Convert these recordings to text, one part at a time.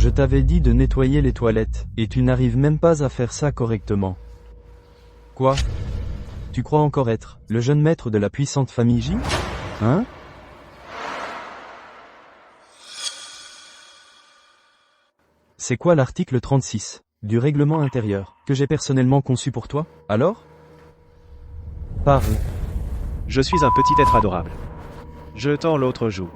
Je t'avais dit de nettoyer les toilettes, et tu n'arrives même pas à faire ça correctement. Quoi? Tu crois encore être le jeune maître de la puissante famille J? Hein? C'est quoi l'article 36 du règlement intérieur, que j'ai personnellement conçu pour toi, alors? Parle. Je suis un petit être adorable. Je tends l'autre joue.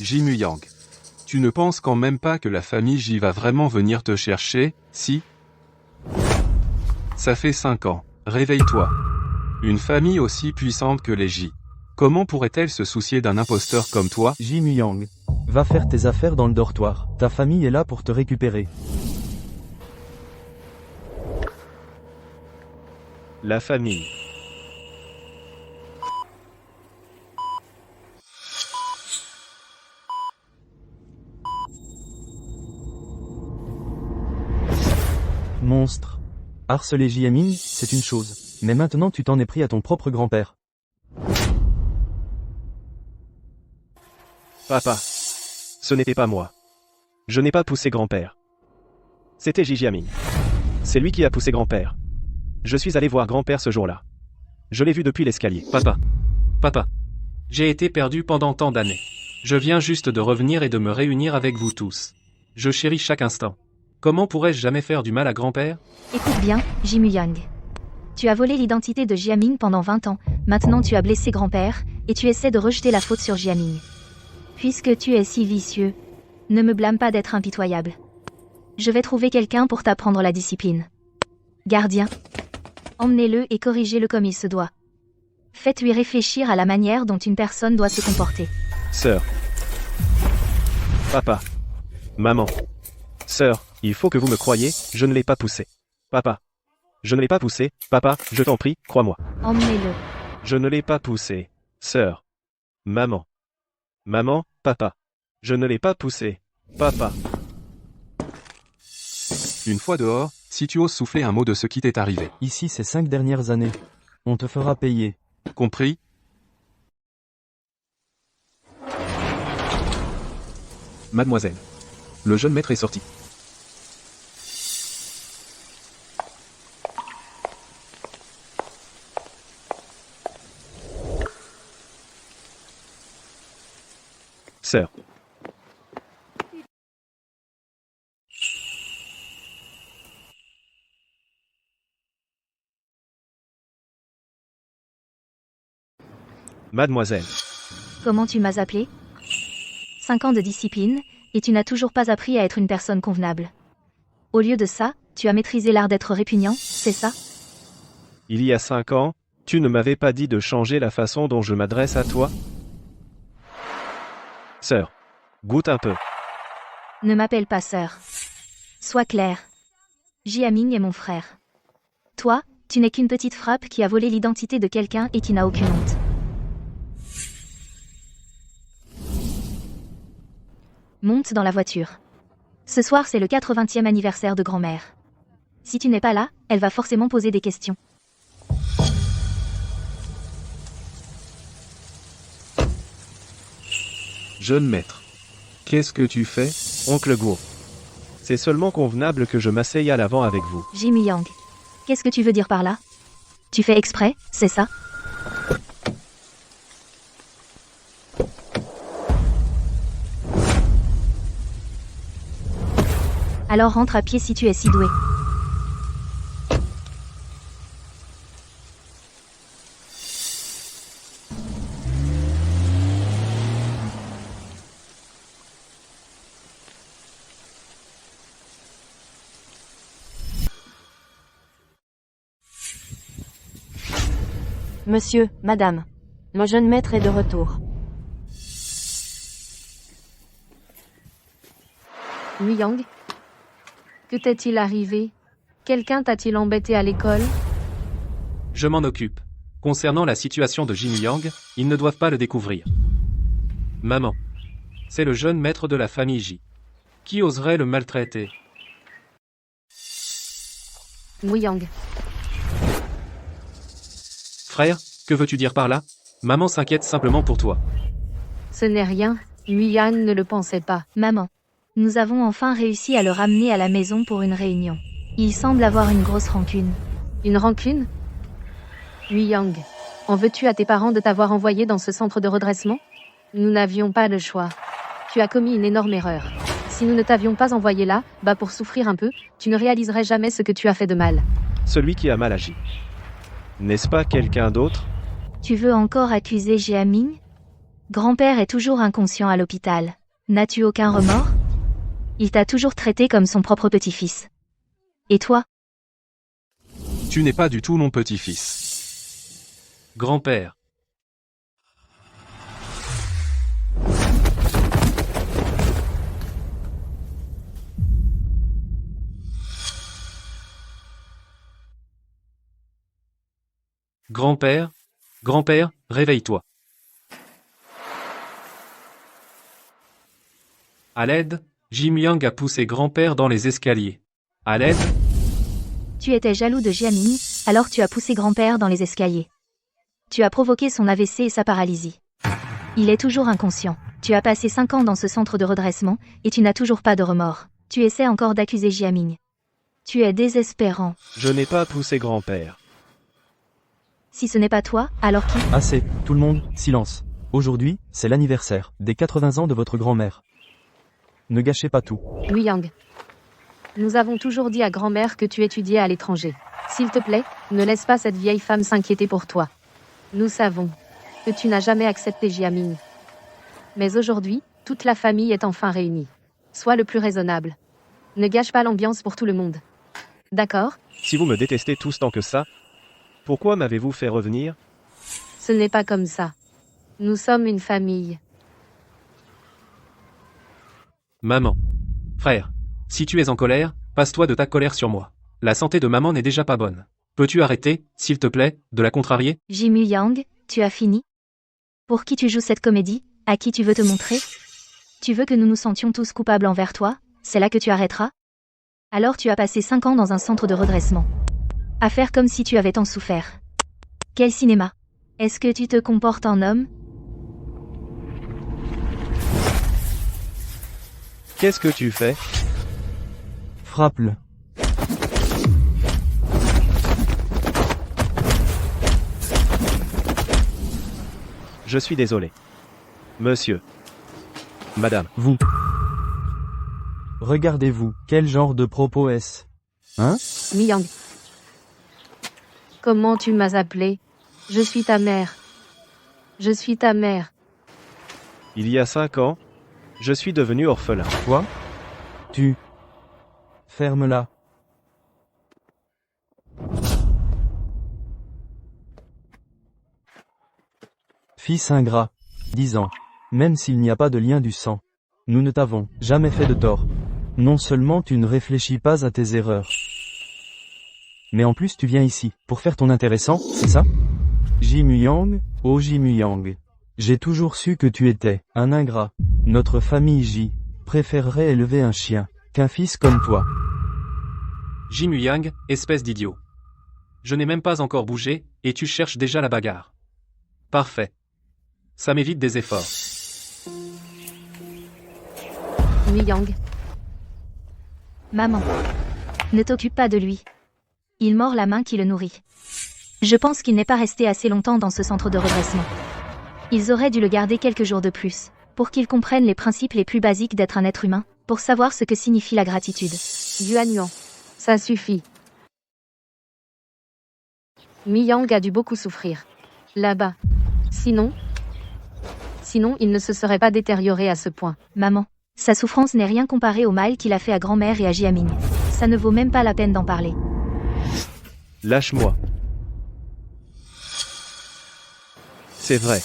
Jimu Yang. Tu ne penses quand même pas que la famille J va vraiment venir te chercher, si? Ça fait 5 ans. Réveille-toi. Une famille aussi puissante que les J. Comment pourrait-elle se soucier d'un imposteur comme toi? Jim Yang. Va faire tes affaires dans le dortoir. Ta famille est là pour te récupérer. La famille. Monstre. Harceler Jiamin, c'est une chose. Mais maintenant tu t'en es pris à ton propre grand-père. Papa. Ce n'était pas moi. Je n'ai pas poussé grand-père. C'était Jijiaming. C'est lui qui a poussé grand-père. Je suis allé voir grand-père ce jour-là. Je l'ai vu depuis l'escalier. Papa. J'ai été perdu pendant tant d'années. Je viens juste de revenir et de me réunir avec vous tous. Je chéris chaque instant. Comment pourrais-je jamais faire du mal à grand-père? Écoute bien, Jim Yang. Tu as volé l'identité de Jiaming pendant 20 ans, maintenant tu as blessé grand-père, et tu essaies de rejeter la faute sur Jiaming. Puisque tu es si vicieux, ne me blâme pas d'être impitoyable. Je vais trouver quelqu'un pour t'apprendre la discipline. Gardien. Emmenez-le et corrigez-le comme il se doit. Faites-lui réfléchir à la manière dont une personne doit se comporter. Sœur. Papa. Maman. Sœur, il faut que vous me croyiez, je ne l'ai pas poussé. Papa. Je ne l'ai pas poussé, papa, je t'en prie, crois-moi. Emmenez-le. Je ne l'ai pas poussé. Sœur. Maman. Maman, papa. Je ne l'ai pas poussé. Papa. Une fois dehors, si tu oses souffler un mot de ce qui t'est arrivé. Ici ces 5 dernières années. On te fera payer. Compris? Mademoiselle. Le jeune maître est sorti. Sœur. Mademoiselle. Comment tu m'as appelé? 5 ans de discipline, et tu n'as toujours pas appris à être une personne convenable. Au lieu de ça, tu as maîtrisé l'art d'être répugnant, c'est ça? Il y a 5 ans, tu ne m'avais pas dit de changer la façon dont je m'adresse à toi? Sœur. Goûte un peu. Ne m'appelle pas sœur. Sois clair. Jiaming est mon frère. Toi, tu n'es qu'une petite frappe qui a volé l'identité de quelqu'un et qui n'a aucune honte. Monte dans la voiture. Ce soir c'est le 80e anniversaire de grand-mère. Si tu n'es pas là, elle va forcément poser des questions. Jeune maître. Qu'est-ce que tu fais? Oncle Guo. C'est seulement convenable que je m'asseye à l'avant avec vous. Jim Yang. Qu'est-ce que tu veux dire par là? Tu fais exprès, c'est ça? Alors rentre à pied si tu es si doué. Monsieur, madame. Le jeune maître est de retour. Yang. Que t'est-il arrivé? Quelqu'un t'a-t-il embêté à l'école? Je m'en occupe. Concernant la situation de Jimmy Yang, ils ne doivent pas le découvrir. Maman. C'est le jeune maître de la famille J. Qui oserait le maltraiter? Yang. Frère, que veux-tu dire par là? Maman s'inquiète simplement pour toi. Ce n'est rien, Yan ne le pensait pas. Maman. Nous avons enfin réussi à le ramener à la maison pour une réunion. Il semble avoir une grosse rancune. Une rancune? Yang. En veux-tu à tes parents de t'avoir envoyé dans ce centre de redressement? Nous n'avions pas le choix. Tu as commis une énorme erreur. Si nous ne t'avions pas envoyé là, pour souffrir un peu, tu ne réaliserais jamais ce que tu as fait de mal. Celui qui a mal agi. N'est-ce pas quelqu'un d'autre? Tu veux encore accuser Jiaming? Grand-père est toujours inconscient à l'hôpital. N'as-tu aucun remords? Il t'a toujours traité comme son propre petit-fils. Et toi? Tu n'es pas du tout mon petit-fils. Grand-père. Grand-père, grand-père, réveille-toi. À l'aide, Jim Yang a poussé grand-père dans les escaliers. À l'aide, Tu étais jaloux de Jiaming, alors tu as poussé grand-père dans les escaliers. Tu as provoqué son AVC et sa paralysie. Il est toujours inconscient. Tu as passé 5 ans dans ce centre de redressement, et tu n'as toujours pas de remords. Tu essaies encore d'accuser Jiaming. Tu es désespérant. Je n'ai pas poussé grand-père. Si ce n'est pas toi, alors qui? Assez, tout le monde, silence. Aujourd'hui, c'est l'anniversaire des 80 ans de votre grand-mère. Ne gâchez pas tout. Yang. Nous avons toujours dit à grand-mère que tu étudiais à l'étranger. S'il te plaît, ne laisse pas cette vieille femme s'inquiéter pour toi. Nous savons que tu n'as jamais accepté Jiaming. Mais aujourd'hui, toute la famille est enfin réunie. Sois le plus raisonnable. Ne gâche pas l'ambiance pour tout le monde. D'accord? Si vous me détestez tous tant que ça, pourquoi m'avez-vous fait revenir? Ce n'est pas comme ça. Nous sommes une famille. maman. Frère, si tu es en colère, passe-toi de ta colère sur moi. La santé de maman n'est déjà pas bonne. Peux-tu arrêter, s'il te plaît, de la contrarier? Jimmy Yang, tu as fini? Pour qui tu joues cette comédie? À qui tu veux te montrer? Tu veux que nous nous sentions tous coupables envers toi? C'est là que tu arrêteras? Alors tu as passé 5 ans dans un centre de redressement. À faire comme si tu avais tant souffert. Quel cinéma? Est-ce que tu te comportes en homme? Qu'est-ce que tu fais? Frappe-le. Je suis désolé. Monsieur. Madame. Vous. Regardez-vous, quel genre de propos est-ce? Hein? Yang. Comment tu m'as appelé? Je suis ta mère. Je suis ta mère. Il y a 5 ans, je suis devenu orphelin. Quoi? Tu. Ferme-la. Fils ingrat. 10 ans. Même s'il n'y a pas de lien du sang. Nous ne t'avons jamais fait de tort. Non seulement tu ne réfléchis pas à tes erreurs, mais en plus tu viens ici, pour faire ton intéressant, c'est ça? Jim Yang, oh Jim Yang. J'ai toujours su que tu étais un ingrat. Notre famille J préférerait élever un chien qu'un fils comme toi. Jim Yang, espèce d'idiot. Je n'ai même pas encore bougé, et tu cherches déjà la bagarre. Parfait. Ça m'évite des efforts. Yang. Maman. Ne t'occupe pas de lui. Il mord la main qui le nourrit. Je pense qu'il n'est pas resté assez longtemps dans ce centre de redressement. Ils auraient dû le garder quelques jours de plus, pour qu'il comprenne les principes les plus basiques d'être un être humain, pour savoir ce que signifie la gratitude. Yuan. Ça suffit. Yang a dû beaucoup souffrir. Là-bas. Sinon, il ne se serait pas détérioré à ce point. Maman. Sa souffrance n'est rien comparée au mal qu'il a fait à grand-mère et à Jiaming. Ça ne vaut même pas la peine d'en parler. Lâche-moi. C'est vrai.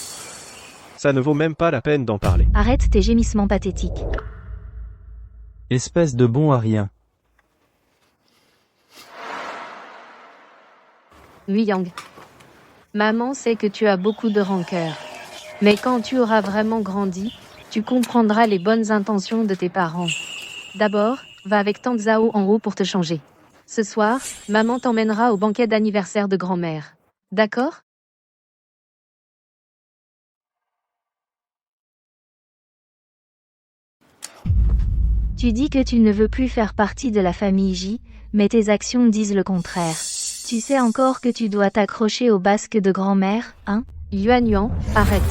Ça ne vaut même pas la peine d'en parler. Arrête tes gémissements pathétiques. Espèce de bon à rien. Yang. Maman sait que tu as beaucoup de rancœur. Mais quand tu auras vraiment grandi, tu comprendras les bonnes intentions de tes parents. D'abord, va avec tante Zhao en haut pour te changer. Ce soir, maman t'emmènera au banquet d'anniversaire de grand-mère. D'accord? Tu dis que tu ne veux plus faire partie de la famille J, mais tes actions disent le contraire. Tu sais encore que tu dois t'accrocher au basque de grand-mère, hein? Yuan Yuan, arrête.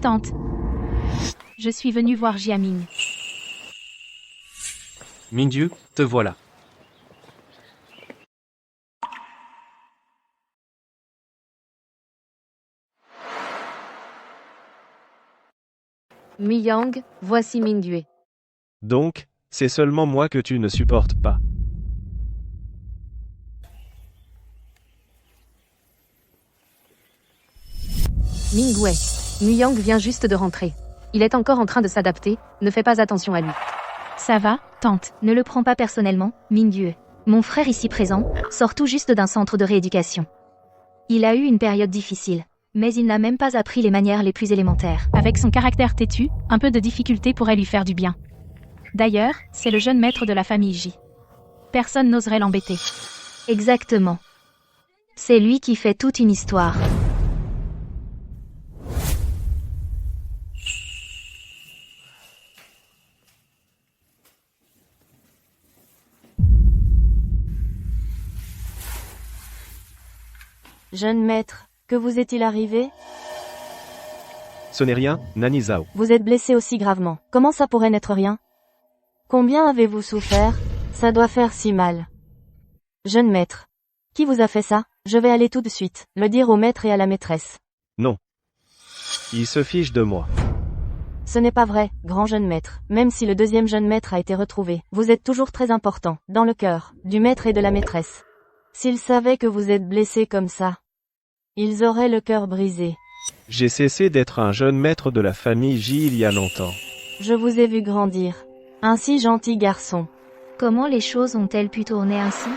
Tante. Je suis venue voir Jiaming. Mingyu, te voilà. Miyang, voici Mingyu. Donc, c'est seulement moi que tu ne supportes pas. Mingwei. Miyang vient juste de rentrer. Il est encore en train de s'adapter, ne fais pas attention à lui. Ça va, tante? Ne le prends pas personnellement, Mingyu. Mon frère ici présent sort tout juste d'un centre de rééducation. Il a eu une période difficile, mais il n'a même pas appris les manières les plus élémentaires. Avec son caractère têtu, un peu de difficulté pourrait lui faire du bien. D'ailleurs, c'est le jeune maître de la famille J. Personne n'oserait l'embêter. Exactement. C'est lui qui fait toute une histoire. Jeune maître, que vous est-il arrivé? Ce n'est rien, Nani Zhao. Vous êtes blessé aussi gravement. Comment ça pourrait n'être rien? Combien avez-vous souffert? Ça doit faire si mal. Jeune maître. Qui vous a fait ça? Je vais aller tout de suite, le dire au maître et à la maîtresse. Non. Il se fiche de moi. Ce n'est pas vrai, grand jeune maître. Même si le deuxième jeune maître a été retrouvé, vous êtes toujours très important, dans le cœur, du maître et de la maîtresse. S'ils savaient que vous êtes blessé comme ça, ils auraient le cœur brisé. J'ai cessé d'être un jeune maître de la famille J il y a longtemps. Je vous ai vu grandir. Un si gentil garçon. Comment les choses ont-elles pu tourner ainsi?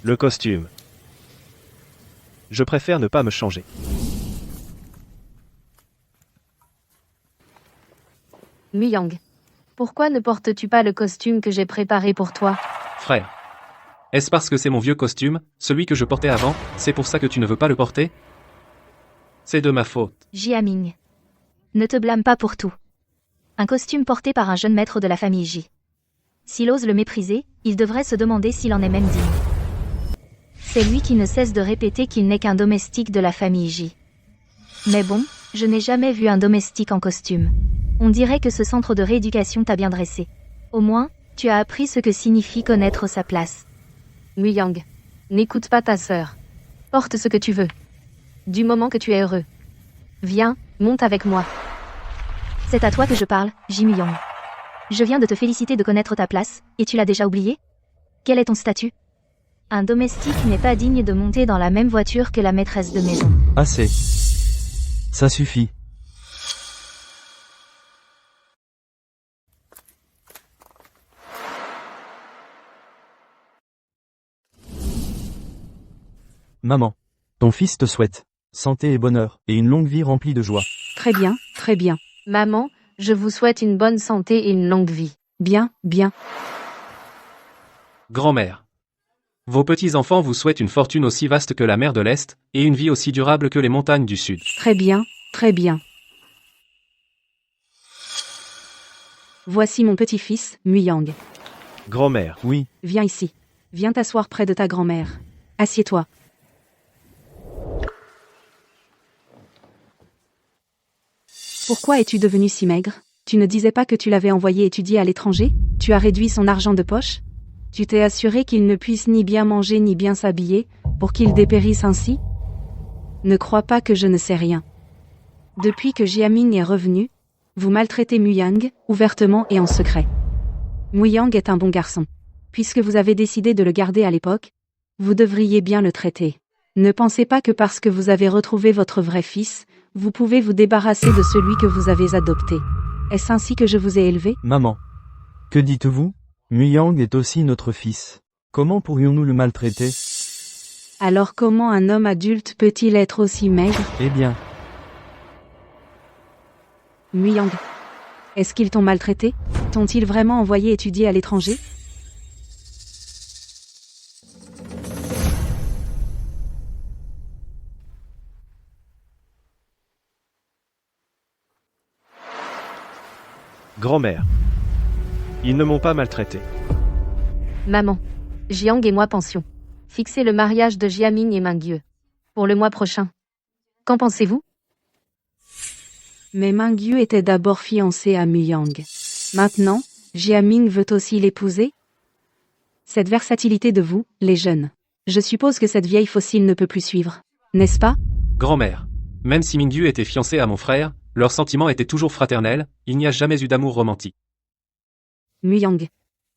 Le costume. Je préfère ne pas me changer. Miyang. Pourquoi ne portes-tu pas le costume que j'ai préparé pour toi? Frère. Est-ce parce que c'est mon vieux costume, celui que je portais avant, c'est pour ça que tu ne veux pas le porter? C'est de ma faute. Jiaming. Ne te blâme pas pour tout. Un costume porté par un jeune maître de la famille J. S'il ose le mépriser, il devrait se demander s'il en est même digne. C'est lui qui ne cesse de répéter qu'il n'est qu'un domestique de la famille J. Mais bon, je n'ai jamais vu un domestique en costume. On dirait que ce centre de rééducation t'a bien dressé. Au moins, tu as appris ce que signifie connaître sa place. Miyang. N'écoute pas ta sœur. Porte ce que tu veux. Du moment que tu es heureux. Viens, monte avec moi. C'est à toi que je parle, Jimmy Yang. Je viens de te féliciter de connaître ta place, et tu l'as déjà oublié? Quel est ton statut? Un domestique n'est pas digne de monter dans la même voiture que la maîtresse de maison. Assez. Ça suffit. Maman. Ton fils te souhaite santé et bonheur, et une longue vie remplie de joie. Très bien, très bien. Maman, je vous souhaite une bonne santé et une longue vie. Bien, bien. Grand-mère. Vos petits-enfants vous souhaitent une fortune aussi vaste que la mer de l'Est, et une vie aussi durable que les montagnes du Sud. Très bien, très bien. Voici mon petit-fils, Muyang. Grand-mère. Oui, Viens ici. Viens t'asseoir près de ta grand-mère. Assieds-toi. Pourquoi es-tu devenu si maigre? Tu ne disais pas que tu l'avais envoyé étudier à l'étranger? Tu as réduit son argent de poche? Tu t'es assuré qu'il ne puisse ni bien manger ni bien s'habiller, pour qu'il dépérisse ainsi? Ne crois pas que je ne sais rien. Depuis que Jiaming est revenu, vous maltraitez Muyang, ouvertement et en secret. Muyang est un bon garçon. Puisque vous avez décidé de le garder à l'époque, Vous devriez bien le traiter. Ne pensez pas que parce que vous avez retrouvé votre vrai fils, vous pouvez vous débarrasser de celui que vous avez adopté. Est-ce ainsi que je vous ai élevé? Maman. Que dites-vous? Muyang est aussi notre fils. Comment pourrions-nous le maltraiter? Alors comment un homme adulte peut-il être aussi maigre? Eh bien, Muyang. Est-ce qu'ils t'ont maltraité? T'ont-ils vraiment envoyé étudier à l'étranger? Grand-mère. Ils ne m'ont pas maltraité. Maman. Jiang et moi pensions fixer le mariage de Jiaming et Mingyu pour le mois prochain. Qu'en pensez-vous? Mais Mingyu était d'abord fiancé à Muyang. Maintenant, Jiaming veut aussi l'épouser? Cette versatilité de vous, les jeunes. Je suppose que cette vieille fossile ne peut plus suivre. N'est-ce pas? Grand-mère. Même si Mingyu était fiancé à mon frère, leurs sentiments étaient toujours fraternels, il n'y a jamais eu d'amour romantique. Muyang.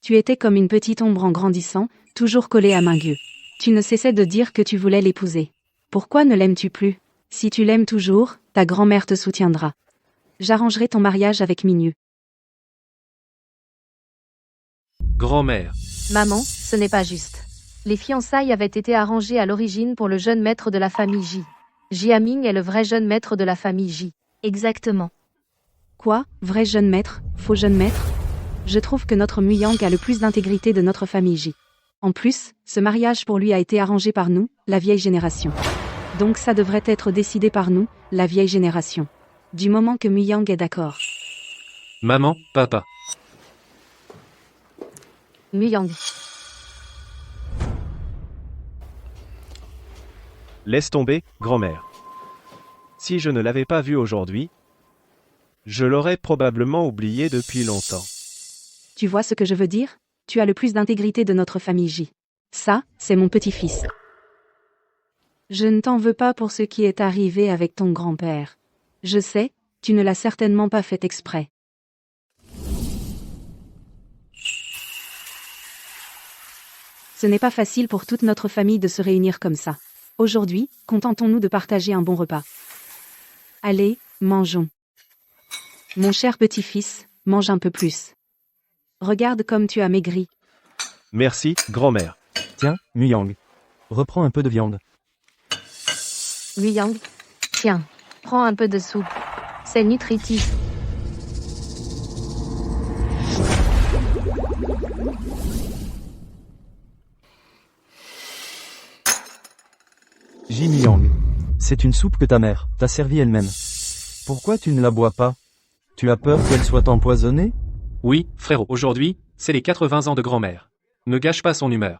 Tu étais comme une petite ombre en grandissant, toujours collée à Mingyu. Tu ne cessais de dire que tu voulais l'épouser. Pourquoi ne l'aimes-tu plus? Si tu l'aimes toujours, ta grand-mère te soutiendra. J'arrangerai ton mariage avec Mingyu. Grand-mère. Maman, ce n'est pas juste. Les fiançailles avaient été arrangées à l'origine pour le jeune maître de la famille Ji. Jiaming est le vrai jeune maître de la famille Ji. Exactement. Quoi? Vrai jeune maître? Faux jeune maître? Je trouve que notre Muyang a le plus d'intégrité de notre famille J. En plus, ce mariage pour lui a été arrangé par nous, la vieille génération. Donc ça devrait être décidé par nous, la vieille génération. Du moment que Muyang est d'accord. Maman, papa. Muyang. Laisse tomber, grand-mère. Si je ne l'avais pas vu aujourd'hui, je l'aurais probablement oublié depuis longtemps. Tu vois ce que je veux dire? Tu as le plus d'intégrité de notre famille J. Ça, c'est mon petit-fils. Je ne t'en veux pas pour ce qui est arrivé avec ton grand-père. Je sais, tu ne l'as certainement pas fait exprès. Ce n'est pas facile pour toute notre famille de se réunir comme ça. Aujourd'hui, contentons-nous de partager un bon repas. Allez, mangeons. Mon cher petit-fils, mange un peu plus. Regarde comme tu as maigri. Merci, grand-mère. tiens, Muyang. Reprends un peu de viande. Muyang. Tiens, prends un peu de soupe. C'est nutritif. Muyang. C'est une soupe que ta mère t'a servie elle-même. Pourquoi tu ne la bois pas? Tu as peur qu'elle soit empoisonnée? Oui, frérot, aujourd'hui, c'est les 80 ans de grand-mère. Ne gâche pas son humeur.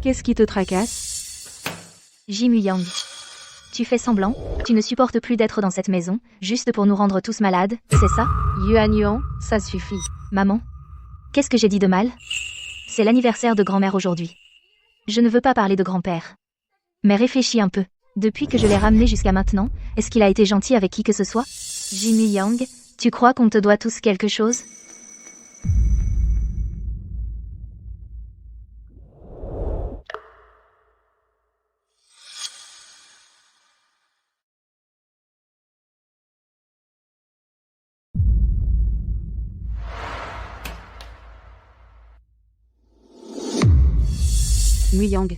Qu'est-ce qui te tracasse? Muyang. Tu fais semblant? Tu ne supportes plus d'être dans cette maison, juste pour nous rendre tous malades, c'est ça? Yuan, ça suffit. Maman? Qu'est-ce que j'ai dit de mal? C'est l'anniversaire de grand-mère aujourd'hui. Je ne veux pas parler de grand-père. Mais réfléchis un peu. Depuis que je l'ai ramené jusqu'à maintenant, est-ce qu'il a été gentil avec qui que ce soit? Muyang, tu crois qu'on te doit tous quelque chose? Muyang.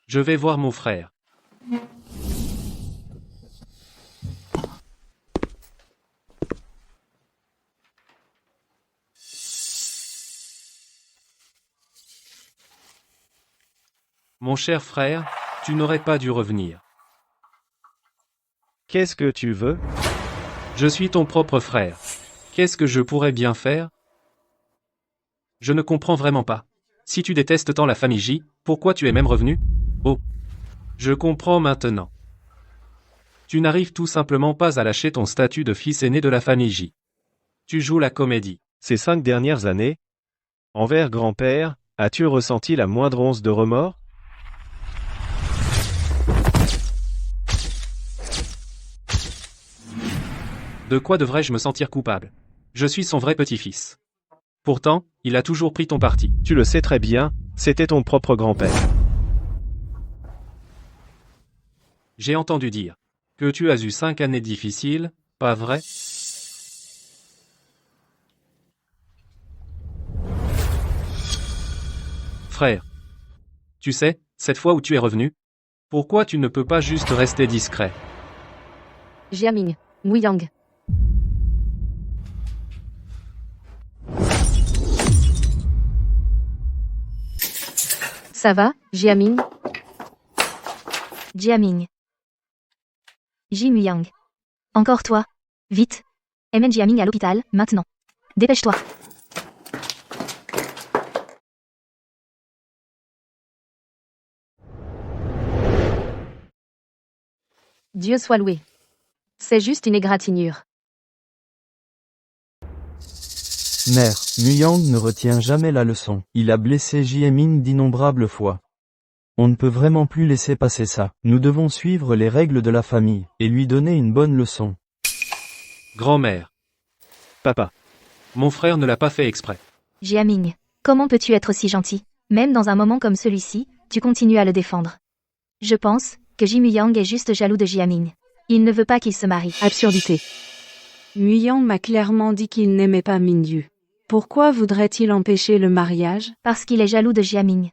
Je vais voir mon frère. Mon cher frère, tu n'aurais pas dû revenir. Qu'est-ce que tu veux? Je suis ton propre frère. Qu'est-ce que je pourrais bien faire? Je ne comprends vraiment pas. Si tu détestes tant la famille J, pourquoi tu es même revenu? Oh. Je comprends maintenant. Tu n'arrives tout simplement pas à lâcher ton statut de fils aîné de la famille J. Tu joues la comédie. Ces 5 dernières années, Envers grand-père, as-tu ressenti la moindre once de remords? De quoi devrais-je me sentir coupable? Je suis son vrai petit-fils. Pourtant, il a toujours pris ton parti. Tu le sais très bien, c'était ton propre grand-père. J'ai entendu dire que tu as eu 5 années difficiles, pas vrai? Frère. Tu sais, cette fois où tu es revenu, pourquoi tu ne peux pas juste rester discret? Jiaming, Muyang. Ça va, Jiaming? Jiaming. Jimuyang. Encore toi. Vite. Emmène Jiaming à l'hôpital, maintenant. Dépêche-toi. Dieu soit loué. C'est juste une égratignure. Mère, Muyang ne retient jamais la leçon. Il a blessé Jieming d'innombrables fois. On ne peut vraiment plus laisser passer ça. Nous devons suivre les règles de la famille, et lui donner une bonne leçon. Grand-mère. Papa. Mon frère ne l'a pas fait exprès. Jiaming, comment peux-tu être si gentil? Même dans un moment comme celui-ci, tu continues à le défendre. Je pense que Jimuyang est juste jaloux de Jiaming. Il ne veut pas qu'il se marie. Absurdité. Muyang m'a clairement dit qu'il n'aimait pas Mingyu. Pourquoi voudrait-il empêcher le mariage? Parce qu'il est jaloux de Jiaming.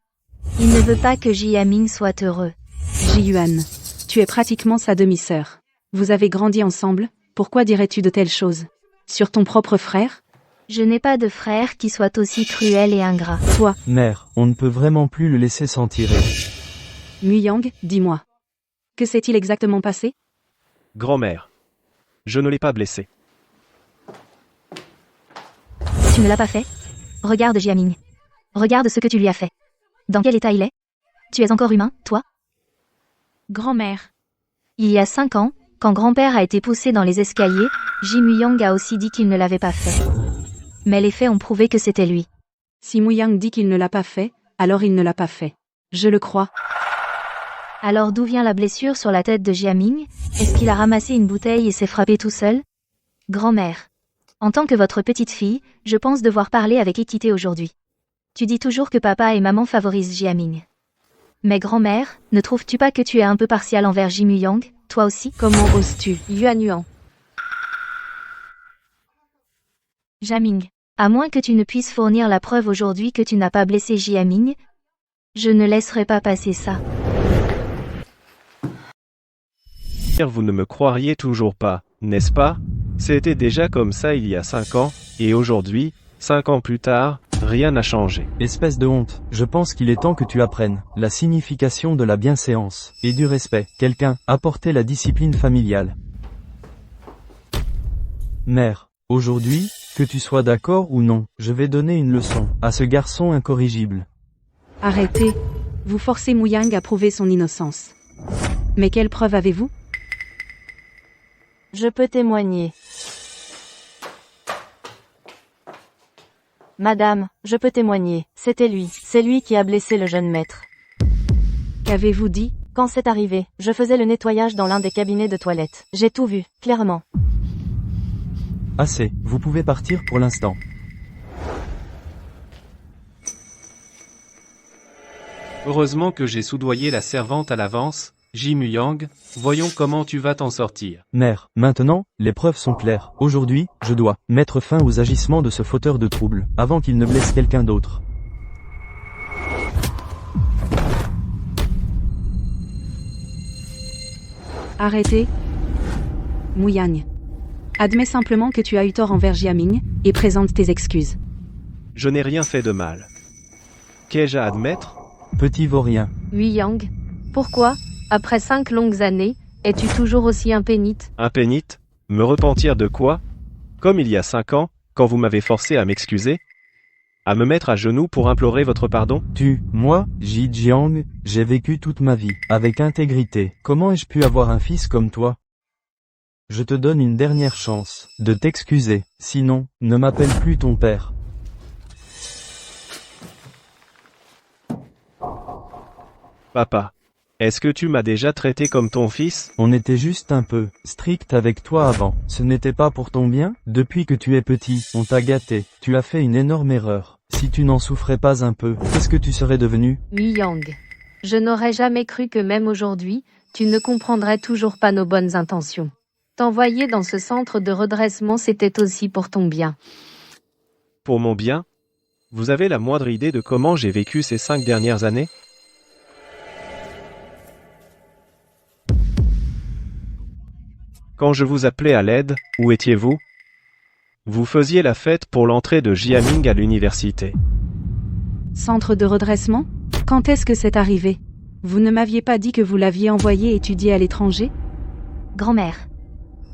Il ne veut pas que Jiaming soit heureux. Jiyuan, tu es pratiquement sa demi-sœur. Vous avez grandi ensemble, pourquoi dirais-tu de telles choses? Sur ton propre frère? Je n'ai pas de frère qui soit aussi cruel et ingrat. Toi, Mère, on ne peut vraiment plus le laisser s'en tirer. Muyang, dis-moi. Que s'est-il exactement passé? Grand-mère. Je ne l'ai pas blessé. Tu ne l'as pas fait? Regarde Jiaming. Regarde ce que tu lui as fait. Dans quel état il est? Tu es encore humain, toi? Grand-mère. Il y a 5 ans, quand grand-père a été poussé dans les escaliers, Jimuyang a aussi dit qu'il ne l'avait pas fait. Mais les faits ont prouvé que c'était lui. Si Muyang dit qu'il ne l'a pas fait, alors il ne l'a pas fait. Je le crois. Alors d'où vient la blessure sur la tête de Jiaming? Est-ce qu'il a ramassé une bouteille et s'est frappé tout seul? Grand-mère. En tant que votre petite fille, je pense devoir parler avec équité aujourd'hui. Tu dis toujours que papa et maman favorisent Jiaming. Mais grand-mère, ne trouves-tu pas que tu es un peu partial envers Jimuyang, toi aussi? Comment oses-tu? Yuan Yuan. Jiaming. À moins que tu ne puisses fournir la preuve aujourd'hui que tu n'as pas blessé Jiaming, je ne laisserai pas passer ça. Vous ne me croiriez toujours pas, n'est-ce pas? C'était déjà comme ça il y a 5 ans, et aujourd'hui, 5 ans plus tard, rien n'a changé. Espèce de honte, je pense qu'il est temps que tu apprennes la signification de la bienséance et du respect. Quelqu'un, apporter la discipline familiale. Mère, aujourd'hui, que tu sois d'accord ou non, je vais donner une leçon à ce garçon incorrigible. Arrêtez. Vous forcez Muyang à prouver son innocence. Mais quelle preuve avez-vous? Je peux témoigner. Madame, je peux témoigner, c'était lui, c'est lui qui a blessé le jeune maître. Qu'avez-vous dit? Quand c'est arrivé, je faisais le nettoyage dans l'un des cabinets de toilette. J'ai tout vu, clairement. Assez, vous pouvez partir pour l'instant. Heureusement que j'ai soudoyé la servante à l'avance. Jimuyang, voyons comment tu vas t'en sortir. Mère, maintenant, les preuves sont claires. Aujourd'hui, je dois mettre fin aux agissements de ce fauteur de troubles, avant qu'il ne blesse quelqu'un d'autre. Arrêtez. Muyang. Admets simplement que tu as eu tort envers Jiaming, et présente tes excuses. Je n'ai rien fait de mal. Qu'ai-je à admettre? Petit vaurien. Muyang. Pourquoi, après 5 longues années, es-tu toujours aussi impénite? Impénite? Me repentir de quoi? Comme il y a 5 ans, quand vous m'avez forcé à m'excuser? À me mettre à genoux pour implorer votre pardon? Moi, Ji Jiang, j'ai vécu toute ma vie, avec intégrité. Comment ai-je pu avoir un fils comme toi? Je te donne une dernière chance de t'excuser, sinon, ne m'appelle plus ton père. Papa, est-ce que tu m'as déjà traité comme ton fils? On était juste un peu strict avec toi avant. Ce n'était pas pour ton bien? Depuis que tu es petit, on t'a gâté. Tu as fait une énorme erreur. Si tu n'en souffrais pas un peu, qu'est-ce que tu serais devenu? Mi-Yang. Je n'aurais jamais cru que même aujourd'hui, tu ne comprendrais toujours pas nos bonnes intentions. T'envoyer dans ce centre de redressement, c'était aussi pour ton bien. Pour mon bien? Vous avez la moindre idée de comment j'ai vécu ces 5 dernières années? Quand je vous appelais à l'aide, où étiez-vous? Vous faisiez la fête pour l'entrée de Jiaming à l'université. Centre de redressement? Quand est-ce que c'est arrivé? Vous ne m'aviez pas dit que vous l'aviez envoyé étudier à l'étranger? Grand-mère.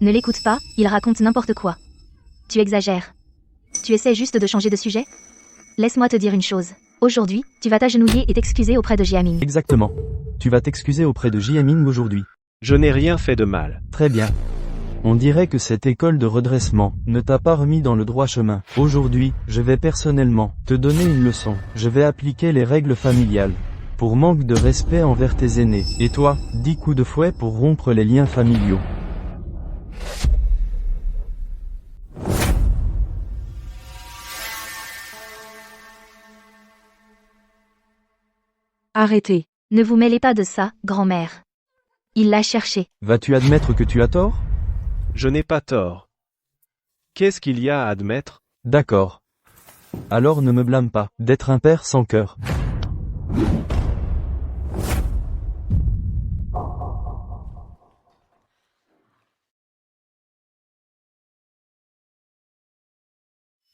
Ne l'écoute pas, il raconte n'importe quoi. Tu exagères. Tu essaies juste de changer de sujet? Laisse-moi te dire une chose. Aujourd'hui, tu vas t'agenouiller et t'excuser auprès de Jiaming. Exactement. Tu vas t'excuser auprès de Jiaming aujourd'hui. Je n'ai rien fait de mal. Très bien. On dirait que cette école de redressement ne t'a pas remis dans le droit chemin. Aujourd'hui, je vais personnellement te donner une leçon. Je vais appliquer les règles familiales. Pour manque de respect envers tes aînés. Et toi, 10 coups de fouet pour rompre les liens familiaux. Arrêtez. Ne vous mêlez pas de ça, grand-mère. Il l'a cherché. Vas-tu admettre que tu as tort? Je n'ai pas tort. Qu'est-ce qu'il y a à admettre? D'accord. Alors ne me blâme pas d'être un père sans cœur.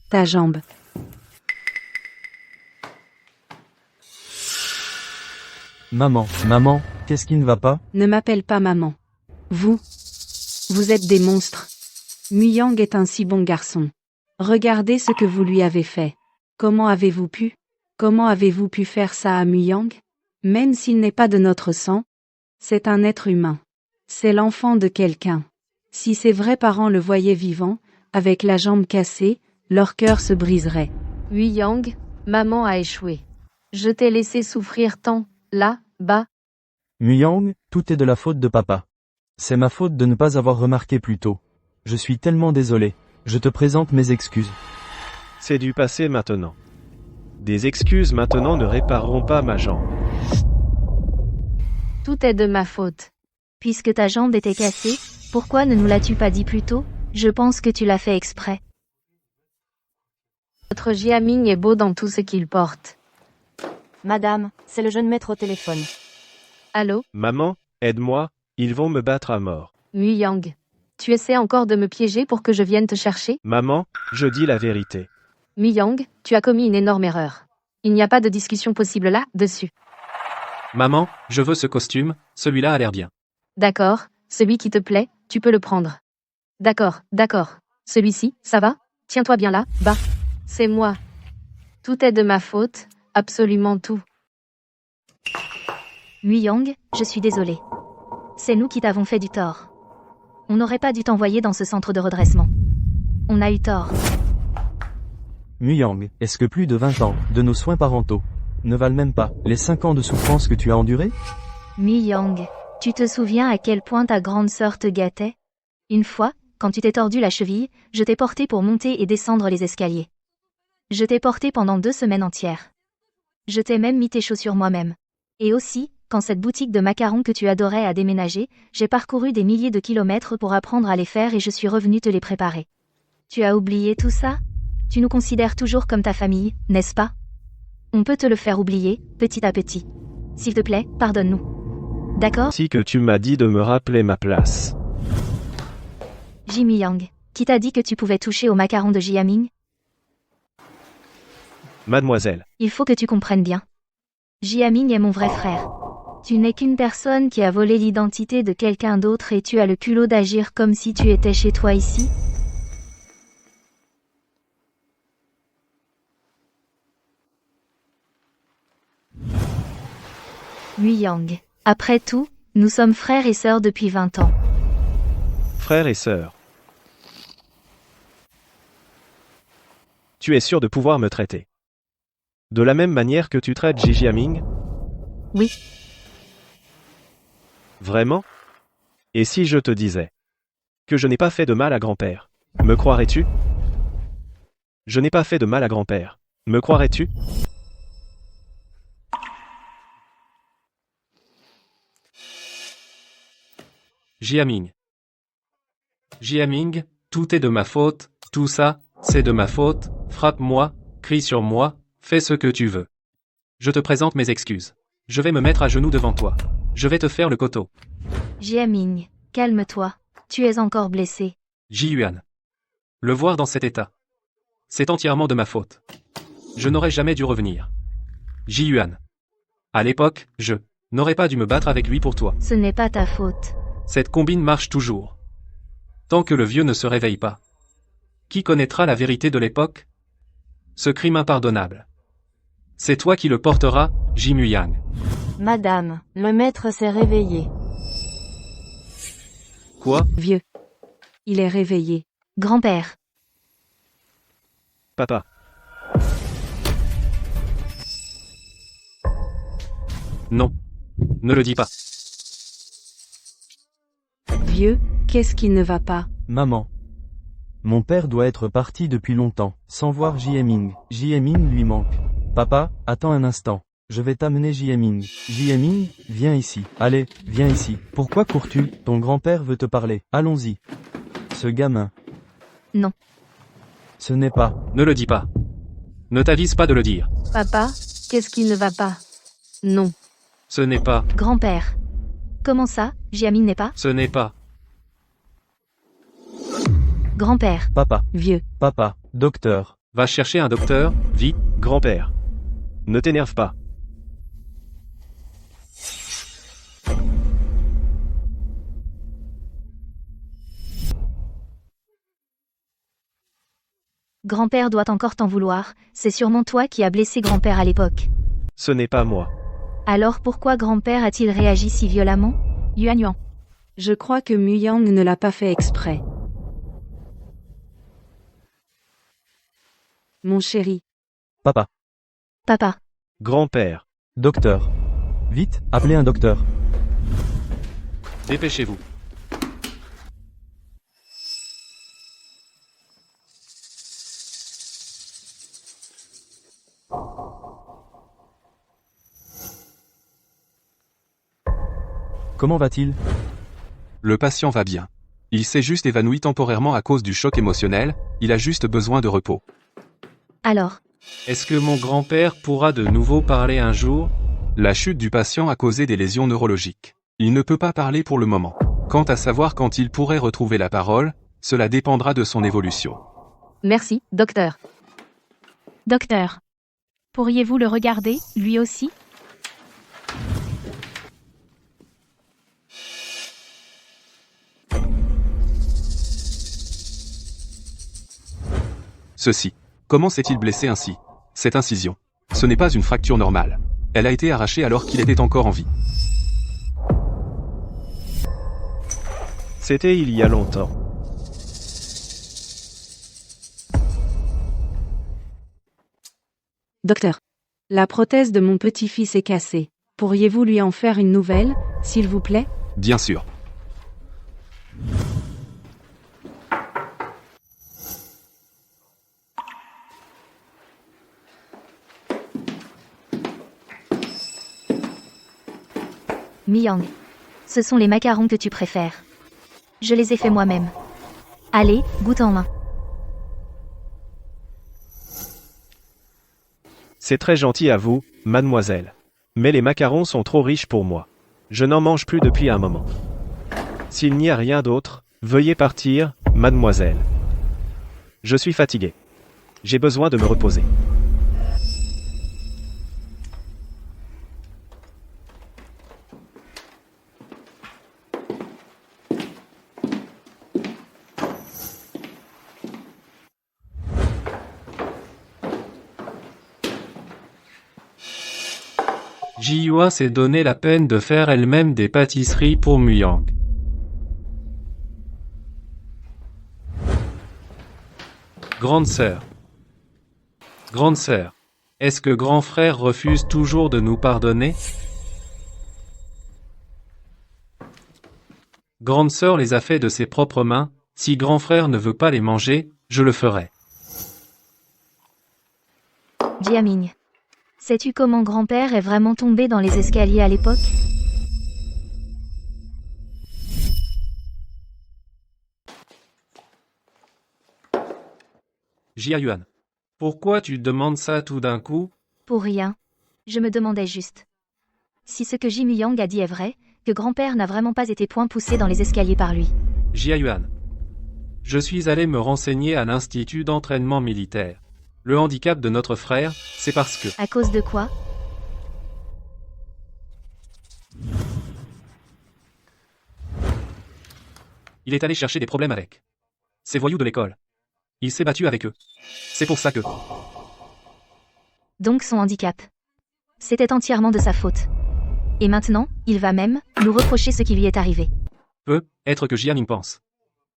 Ta jambe. Maman, qu'est-ce qui ne va pas? Ne m'appelle pas maman. Vous êtes des monstres. Muyang est un si bon garçon. Regardez ce que vous lui avez fait. Comment avez-vous pu faire ça à Muyang? Même s'il n'est pas de notre sang, c'est un être humain. C'est l'enfant de quelqu'un. Si ses vrais parents le voyaient vivant, avec la jambe cassée, leur cœur se briserait. Mi-Yang, maman a échoué. Je t'ai laissé souffrir tant, là-bas. Muyang, tout est de la faute de papa. C'est ma faute de ne pas avoir remarqué plus tôt. Je suis tellement désolé. Je te présente mes excuses. C'est du passé maintenant. Des excuses maintenant ne répareront pas ma jambe. Tout est de ma faute. Puisque ta jambe était cassée, pourquoi ne nous l'as-tu pas dit plus tôt? Je pense que tu l'as fait exprès. Notre Jiaming est beau dans tout ce qu'il porte. Madame, c'est le jeune maître au téléphone. Allô? Maman, aide-moi, ils vont me battre à mort. Mi-Yang. Tu essaies encore de me piéger pour que je vienne te chercher? Maman, je dis la vérité. Mi-Yang, tu as commis une énorme erreur. Il n'y a pas de discussion possible là-dessus. Maman, je veux ce costume, celui-là a l'air bien. D'accord, celui qui te plaît, tu peux le prendre. D'accord. Celui-ci, ça va? Tiens-toi bien là, bas. C'est moi. Tout est de ma faute, absolument tout. Muyang, je suis désolée. C'est nous qui t'avons fait du tort. On n'aurait pas dû t'envoyer dans ce centre de redressement. On a eu tort. Muyang, est-ce que plus de 20 ans de nos soins parentaux ne valent même pas les 5 ans de souffrance que tu as endurés? Muyang, tu te souviens à quel point ta grande sœur te gâtait? Une fois, quand tu t'es tordu la cheville, je t'ai porté pour monter et descendre les escaliers. Je t'ai porté pendant 2 semaines entières. Je t'ai même mis tes chaussures moi-même. Et aussi, quand cette boutique de macarons que tu adorais a déménagé, j'ai parcouru des milliers de kilomètres pour apprendre à les faire et je suis revenu te les préparer. Tu as oublié tout ça? Tu nous considères toujours comme ta famille, n'est-ce pas? On peut te le faire oublier, petit à petit. S'il te plaît, pardonne-nous. D'accord? Si que tu m'as dit de me rappeler ma place. Muyang, qui t'a dit que tu pouvais toucher aux macarons de Jiaming? Mademoiselle. Il faut que tu comprennes bien. Jiaming est mon vrai frère. Tu n'es qu'une personne qui a volé l'identité de quelqu'un d'autre et tu as le culot d'agir comme si tu étais chez toi ici? Muyang. Après tout, nous sommes frères et sœurs depuis 20 ans. Frères et sœurs. Tu es sûr de pouvoir me traiter de la même manière que tu traites Jiaming? Oui. Vraiment? Et si je te disais que je n'ai pas fait de mal à grand-père, me croirais-tu? Je n'ai pas fait de mal à grand-père, me croirais-tu? Jiaming. Jiaming, tout est de ma faute, tout ça, c'est de ma faute, frappe-moi, crie sur moi, fais ce que tu veux. Je te présente mes excuses. Je vais me mettre à genoux devant toi. Je vais te faire le coteau. Jiaming, calme-toi. Tu es encore blessé. Ji-Yuan. Le voir dans cet état. C'est entièrement de ma faute. Je n'aurais jamais dû revenir. Ji-Yuan. À l'époque, je n'aurais pas dû me battre avec lui pour toi. Ce n'est pas ta faute. Cette combine marche toujours. Tant que le vieux ne se réveille pas. Qui connaîtra la vérité de l'époque? Ce crime impardonnable. C'est toi qui le porteras, Jimuyang. Madame, le maître s'est réveillé. Quoi? Vieux. Il est réveillé. Grand-père. Papa. Non. Ne le dis pas. Vieux, qu'est-ce qui ne va pas? Maman. Mon père doit être parti depuis longtemps, sans voir Jieming. Jieming lui manque. Papa, attends un instant. Je vais t'amener Jieming. Jieming, viens ici. Allez, viens ici. Pourquoi cours-tu? Ton grand-père veut te parler. Allons-y. Ce gamin. Non. Ce n'est pas. Ne le dis pas. Ne t'avise pas de le dire. Papa, qu'est-ce qui ne va pas? Non. Ce n'est pas. Grand-père. Comment ça, Jiaming n'est pas? Ce n'est pas. Grand-père. Papa. Vieux. Papa. Docteur. Va chercher un docteur, vite. Grand-père. Ne t'énerve pas. Grand-père doit encore t'en vouloir, c'est sûrement toi qui as blessé grand-père à l'époque. Ce n'est pas moi. Alors pourquoi grand-père a-t-il réagi si violemment? Yuan Yuan. Je crois que Muyang ne l'a pas fait exprès. Mon chéri. Papa. Papa. Grand-père. Docteur. Vite, appelez un docteur. Dépêchez-vous. Comment va-t-il? Le patient va bien. Il s'est juste évanoui temporairement à cause du choc émotionnel, il a juste besoin de repos. Alors, Est-ce que mon grand-père pourra de nouveau parler un jour? La chute du patient a causé des lésions neurologiques. Il ne peut pas parler pour le moment. Quant à savoir quand il pourrait retrouver la parole, cela dépendra de son évolution. Merci, docteur. Docteur. Pourriez-vous le regarder, lui aussi? Ceci. Comment s'est-il blessé ainsi? Cette incision. Ce n'est pas une fracture normale. Elle a été arrachée alors qu'il était encore en vie. C'était il y a longtemps. Docteur. La prothèse de mon petit-fils est cassée. Pourriez-vous lui en faire une nouvelle, s'il vous plaît? Bien sûr. Miyang. Ce sont les macarons que tu préfères. Je les ai faits moi-même. Allez, goûte en main. C'est très gentil à vous, mademoiselle. Mais les macarons sont trop riches pour moi. Je n'en mange plus depuis un moment. S'il n'y a rien d'autre, veuillez partir, mademoiselle. Je suis fatigué. J'ai besoin de me reposer. Jiyua s'est donné la peine de faire elle-même des pâtisseries pour Muyang. Grande sœur. Grande sœur. Est-ce que grand frère refuse toujours de nous pardonner? Grande sœur les a fait de ses propres mains, si grand frère ne veut pas les manger, je le ferai. Jiaming. Sais-tu comment grand-père est vraiment tombé dans les escaliers à l'époque? Jia Yuan. Pourquoi tu demandes ça tout d'un coup? Pour rien. Je me demandais juste. Si ce que Jimmy Yang a dit est vrai, que grand-père n'a vraiment pas été point poussé dans les escaliers par lui. Jia Yuan. Je suis allé me renseigner à l'Institut d'entraînement militaire. Le handicap de notre frère, c'est parce que... À cause de quoi? Il est allé chercher des problèmes avec ces voyous de l'école. Il s'est battu avec eux. C'est pour ça que... Donc son handicap. C'était entièrement de sa faute. Et maintenant, il va même nous reprocher ce qui lui est arrivé. Peut être que Jiaming pense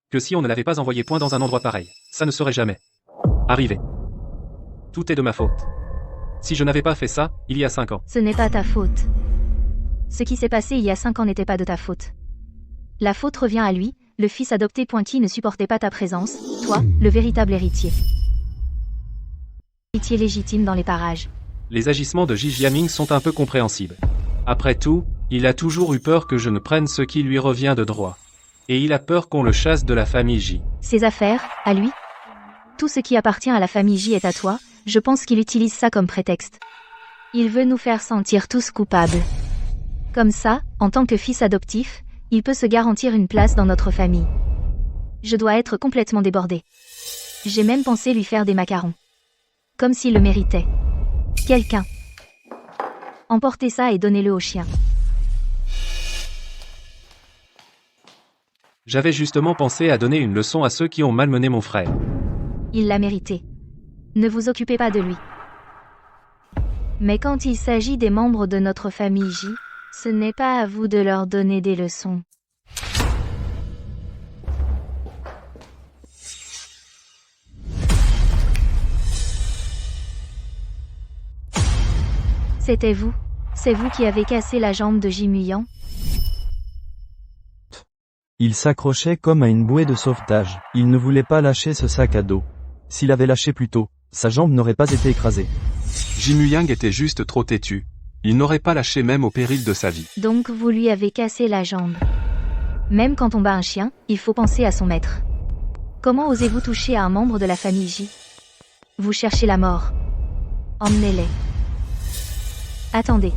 que si on ne l'avait pas envoyé point dans un endroit pareil, ça ne serait jamais arrivé. Tout est de ma faute. Si je n'avais pas fait ça, il y a 5 ans. Ce n'est pas ta faute. Ce qui s'est passé il y a 5 ans n'était pas de ta faute. La faute revient à lui, le fils adopté qui ne supportait pas ta présence, toi, le véritable héritier. Héritier légitime dans les parages. Les agissements de Jiaming sont un peu compréhensibles. Après tout, il a toujours eu peur que je ne prenne ce qui lui revient de droit. Et il a peur qu'on le chasse de la famille J. Ses affaires, à lui? Tout ce qui appartient à la famille J est à toi, je pense qu'il utilise ça comme prétexte. Il veut nous faire sentir tous coupables. Comme ça, en tant que fils adoptif, il peut se garantir une place dans notre famille. Je dois être complètement débordée. J'ai même pensé lui faire des macarons. Comme s'il le méritait. Quelqu'un. Emportez ça et donnez-le au chien. J'avais justement pensé à donner une leçon à ceux qui ont malmené mon frère. Il l'a mérité. Ne vous occupez pas de lui. Mais quand il s'agit des membres de notre famille J, ce n'est pas à vous de leur donner des leçons. C'était vous. C'est vous qui avez cassé la jambe de Jimmy Yang. Il s'accrochait comme à une bouée de sauvetage. Il ne voulait pas lâcher ce sac à dos. S'il avait lâché plus tôt, sa jambe n'aurait pas été écrasée. Jimmy Yang était juste trop têtu. Il n'aurait pas lâché même au péril de sa vie. Donc vous lui avez cassé la jambe. Même quand on bat un chien, il faut penser à son maître. Comment osez-vous toucher à un membre de la famille J? Vous cherchez la mort. Emmenez-les. Attendez.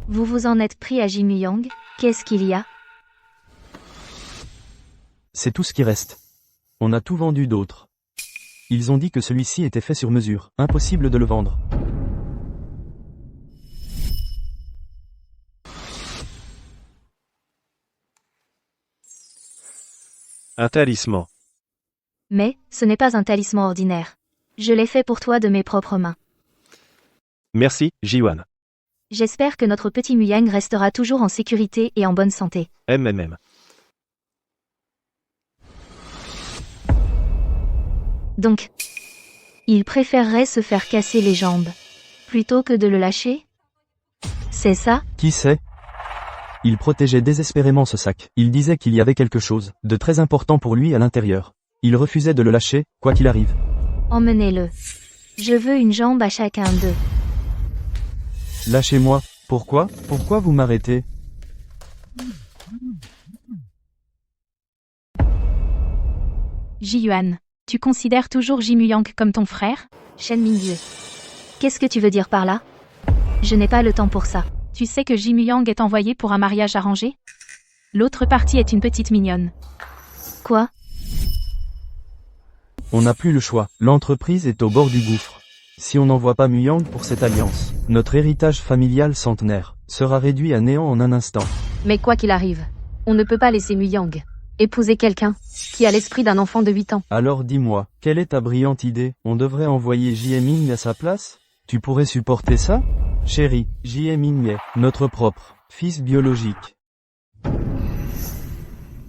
Vous vous en êtes pris à Jimmy Yang? Qu'est-ce qu'il y a? C'est tout ce qui reste. On a tout vendu d'autres. Ils ont dit que celui-ci était fait sur mesure, impossible de le vendre. Un talisman. Mais, ce n'est pas un talisman ordinaire. Je l'ai fait pour toi de mes propres mains. Merci, Jiwan. J'espère que notre petit Muyang restera toujours en sécurité et en bonne santé. MMM. Donc, il préférerait se faire casser les jambes, plutôt que de le lâcher? C'est ça? Qui sait? Il protégeait désespérément ce sac. Il disait qu'il y avait quelque chose de très important pour lui à l'intérieur. Il refusait de le lâcher, quoi qu'il arrive. Emmenez-le. Je veux une jambe à chacun d'eux. Lâchez-moi. Pourquoi? Pourquoi vous m'arrêtez? Ji-Yuan, tu considères toujours Jimmy Yang comme ton frère? Shen Mingyue. Qu'est-ce que tu veux dire par là? Je n'ai pas le temps pour ça. Tu sais que Jimmy Yang est envoyé pour un mariage arrangé? L'autre partie est une petite mignonne. Quoi? On n'a plus le choix. L'entreprise est au bord du gouffre. Si on n'envoie pas Muyang pour cette alliance, notre héritage familial centenaire sera réduit à néant en un instant. Mais quoi qu'il arrive, on ne peut pas laisser Muyang épouser quelqu'un qui a l'esprit d'un enfant de 8 ans. Alors dis-moi, quelle est ta brillante idée? On devrait envoyer Jieming à sa place? Tu pourrais supporter ça? Chérie, Jieming est notre propre fils biologique.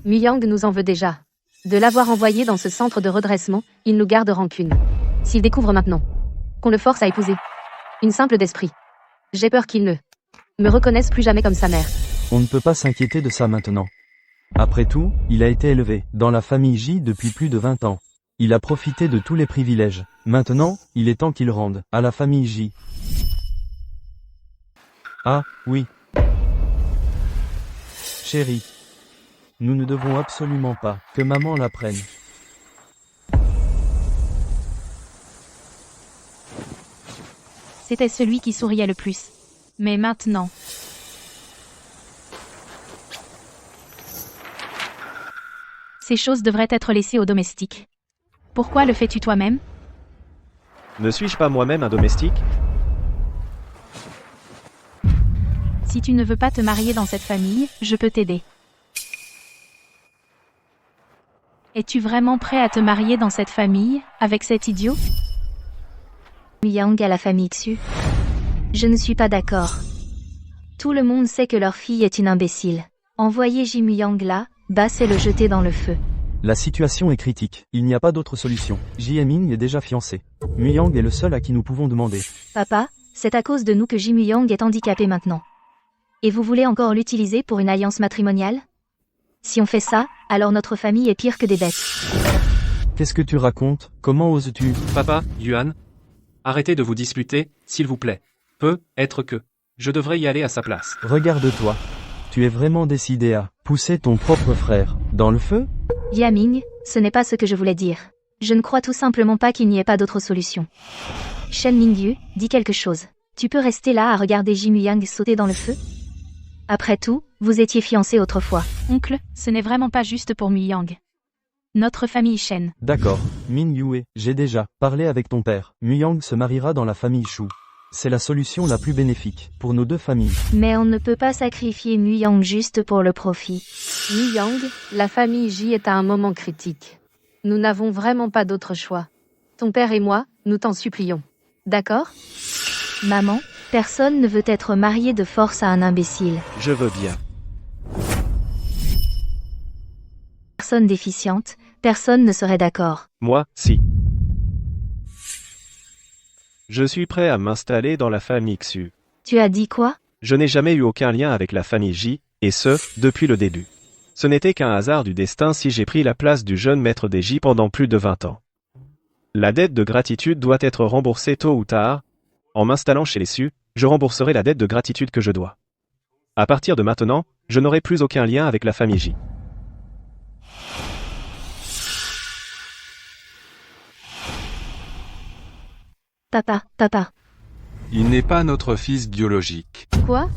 Muyang nous en veut déjà. De l'avoir envoyé dans ce centre de redressement, il nous garde rancune. S'il découvre maintenant qu'on le force à épouser une simple d'esprit, j'ai peur qu'il ne me reconnaisse plus jamais comme sa mère. On ne peut pas s'inquiéter de ça maintenant. Après tout, il a été élevé dans la famille J depuis plus de 20 ans. Il a profité de tous les privilèges. Maintenant, il est temps qu'il rende à la famille J. Ah, oui. Chérie. Nous ne devons absolument pas que maman l'apprenne. C'était celui qui souriait le plus. Mais maintenant, ces choses devraient être laissées aux domestiques. Pourquoi le fais-tu toi-même? Ne suis-je pas moi-même un domestique? Si tu ne veux pas te marier dans cette famille, je peux t'aider. Es-tu vraiment prêt à te marier dans cette famille, avec cet idiot? Yang à la famille Xu. Je ne suis pas d'accord. Tout le monde sait que leur fille est une imbécile. Envoyer Ji Yang là, bas et le jeter dans le feu. La situation est critique. Il n'y a pas d'autre solution. Jiaming est déjà fiancé. Muyang est le seul à qui nous pouvons demander. Papa, c'est à cause de nous que Ji Yang est handicapé maintenant. Et vous voulez encore l'utiliser pour une alliance matrimoniale? Si on fait ça, alors notre famille est pire que des bêtes. Qu'est-ce que tu racontes? Comment oses-tu? Papa, Yuan, arrêtez de vous disputer, s'il vous plaît. Peut-être que je devrais y aller à sa place. Regarde-toi. Tu es vraiment décidé à pousser ton propre frère dans le feu? Yaming, ce n'est pas ce que je voulais dire. Je ne crois tout simplement pas qu'il n'y ait pas d'autre solution. Shen Mingyu, dis quelque chose. Tu peux rester là à regarder Ji Yang sauter dans le feu? Après tout, vous étiez fiancés autrefois. Oncle, ce n'est vraiment pas juste pour Muyang. Notre famille Shen. D'accord, Min Yue, j'ai déjà parlé avec ton père. Muyang se mariera dans la famille Shu. C'est la solution la plus bénéfique pour nos deux familles. Mais on ne peut pas sacrifier Muyang juste pour le profit. Muyang, la famille J est à un moment critique. Nous n'avons vraiment pas d'autre choix. Ton père et moi, nous t'en supplions. D'accord? Maman, personne ne veut être marié de force à un imbécile. Je veux bien. Personne déficiente, personne ne serait d'accord. Moi, si. Je suis prêt à m'installer dans la famille Xu. Tu as dit quoi? Je n'ai jamais eu aucun lien avec la famille J, et ce, depuis le début. Ce n'était qu'un hasard du destin si j'ai pris la place du jeune maître des J pendant plus de 20 ans. La dette de gratitude doit être remboursée tôt ou tard. En m'installant chez les Xu, je rembourserai la dette de gratitude que je dois. À partir de maintenant, je n'aurai plus aucun lien avec la famille J. Papa. Il n'est pas notre fils biologique. Quoi?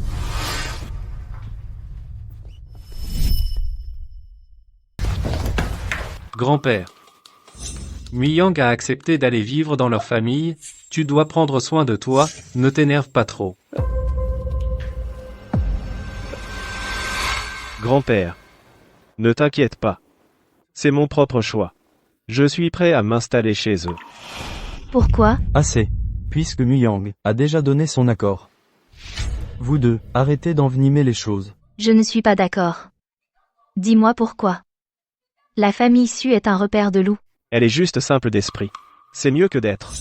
Grand-père. Muyang a accepté d'aller vivre dans leur famille, tu dois prendre soin de toi, ne t'énerve pas trop. Grand-père. Ne t'inquiète pas. C'est mon propre choix. Je suis prêt à m'installer chez eux. Pourquoi? Assez. Puisque Muyang a déjà donné son accord. Vous deux, arrêtez d'envenimer les choses. Je ne suis pas d'accord. Dis-moi pourquoi. La famille Xu est un repère de loups. Elle est juste simple d'esprit. C'est mieux que d'être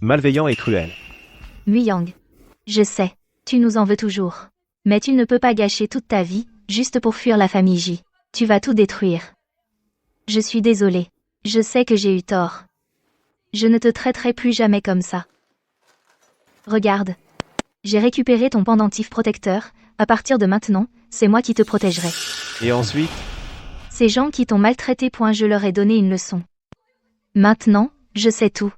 malveillant et cruel. Muyang. Je sais, tu nous en veux toujours. Mais tu ne peux pas gâcher toute ta vie, juste pour fuir la famille J. Tu vas tout détruire. Je suis désolée. Je sais que j'ai eu tort. Je ne te traiterai plus jamais comme ça. Regarde. J'ai récupéré ton pendentif protecteur, à partir de maintenant, c'est moi qui te protégerai. Et ensuite? Ces gens qui t'ont maltraité. Je leur ai donné une leçon. Maintenant, je sais tout.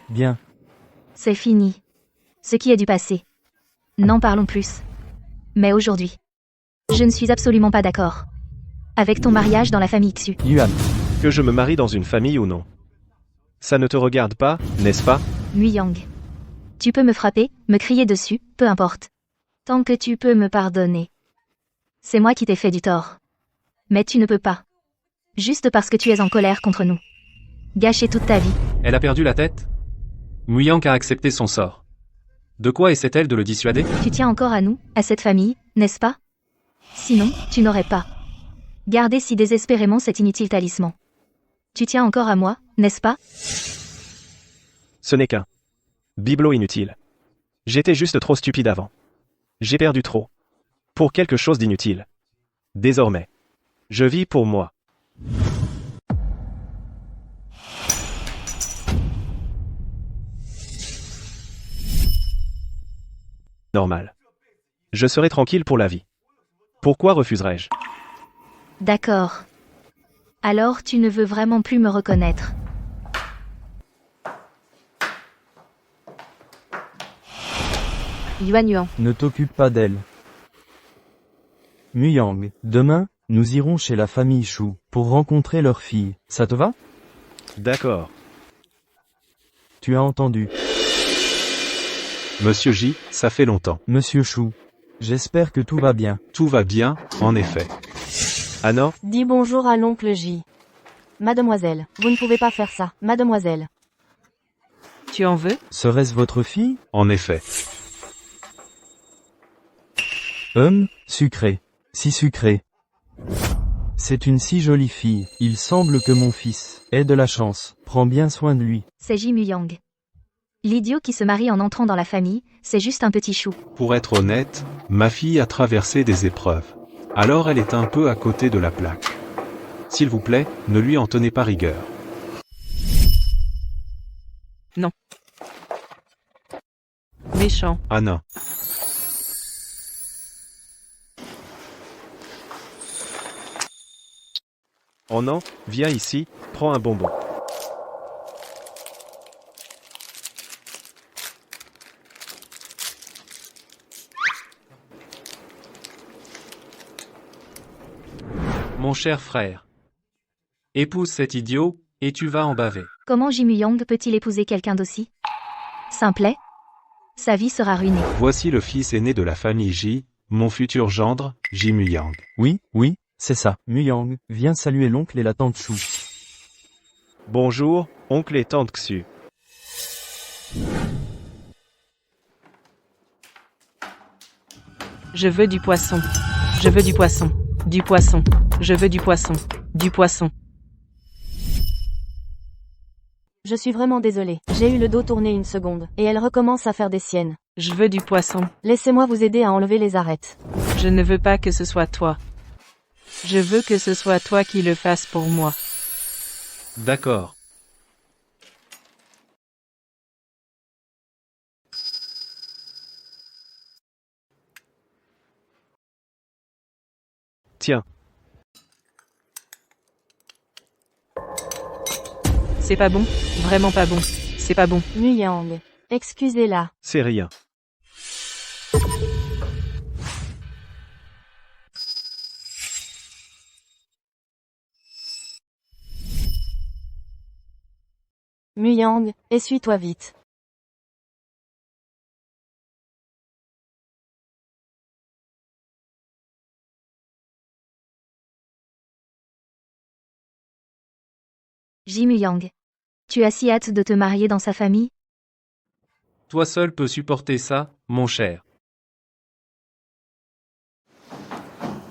Bien. C'est fini. Ce qui est du passé. N'en parlons plus. Mais aujourd'hui, je ne suis absolument pas d'accord avec ton mariage dans la famille Xu. Yuan. Que je me marie dans une famille ou non? Ça ne te regarde pas, n'est-ce pas? Muyang. Tu peux me frapper, me crier dessus, peu importe. Tant que tu peux me pardonner. C'est moi qui t'ai fait du tort. Mais tu ne peux pas. Juste parce que tu es en colère contre nous. Gâcher toute ta vie. Elle a perdu la tête? Muyang a accepté son sort. De quoi essaie-t-elle de le dissuader? Tu tiens encore à nous, à cette famille, n'est-ce pas? Sinon, tu n'aurais pas gardé si désespérément cet inutile talisman. Tu tiens encore à moi, n'est-ce pas? Ce n'est qu'un bibelot inutile. J'étais juste trop stupide avant. J'ai perdu trop. pour quelque chose d'inutile. Désormais, je vis pour moi. Normal. Je serai tranquille pour la vie. Pourquoi refuserais-je? D'accord. Alors tu ne veux vraiment plus me reconnaître. Yuan Yuan. Ne t'occupe pas d'elle. Muyang, demain, nous irons chez la famille Shu, pour rencontrer leur fille. Ça te va? D'accord. Tu as entendu. Monsieur J, ça fait longtemps. Monsieur Shu. J'espère que tout va bien. Tout va bien, en effet. Ah non? Dis bonjour à l'oncle J. Mademoiselle, vous ne pouvez pas faire ça, mademoiselle. Tu en veux? Serait-ce votre fille? En effet. Sucré. Si sucré. C'est une si jolie fille. Il semble que mon fils ait de la chance. Prends bien soin de lui. C'est Jimu Yang. L'idiot qui se marie en entrant dans la famille, c'est juste un petit chou. Pour être honnête, ma fille a traversé des épreuves. Alors elle est un peu à côté de la plaque. S'il vous plaît, ne lui en tenez pas rigueur. Non. Méchant. Ah non. Oh non, viens ici, prends un bonbon. Mon cher frère. Épouse cet idiot, et tu vas en baver. Comment Jimu Yang peut-il épouser quelqu'un d'aussi simplet? Sa vie sera ruinée. Voici le fils aîné de la famille J, mon futur gendre, Jimu Yang. Oui, c'est ça. Muyang, viens saluer l'oncle et la tante Shu. Bonjour, oncle et tante Xu. Je veux du poisson. Je veux du poisson. Du poisson. Je veux du poisson. Du poisson. Je suis vraiment désolée. J'ai eu le dos tourné une seconde, et elle recommence à faire des siennes. Je veux du poisson. Laissez-moi vous aider à enlever les arêtes. Je ne veux pas que ce soit toi. Je veux que ce soit toi qui le fasses pour moi. D'accord. Tiens, C'est pas bon. Vraiment pas bon. C'est pas bon. Muyang. Excusez-la. c'est rien. Muyang, essuie-toi vite. Jimu Yang. Tu as si hâte de te marier dans sa famille? Toi seul peux supporter ça, mon cher.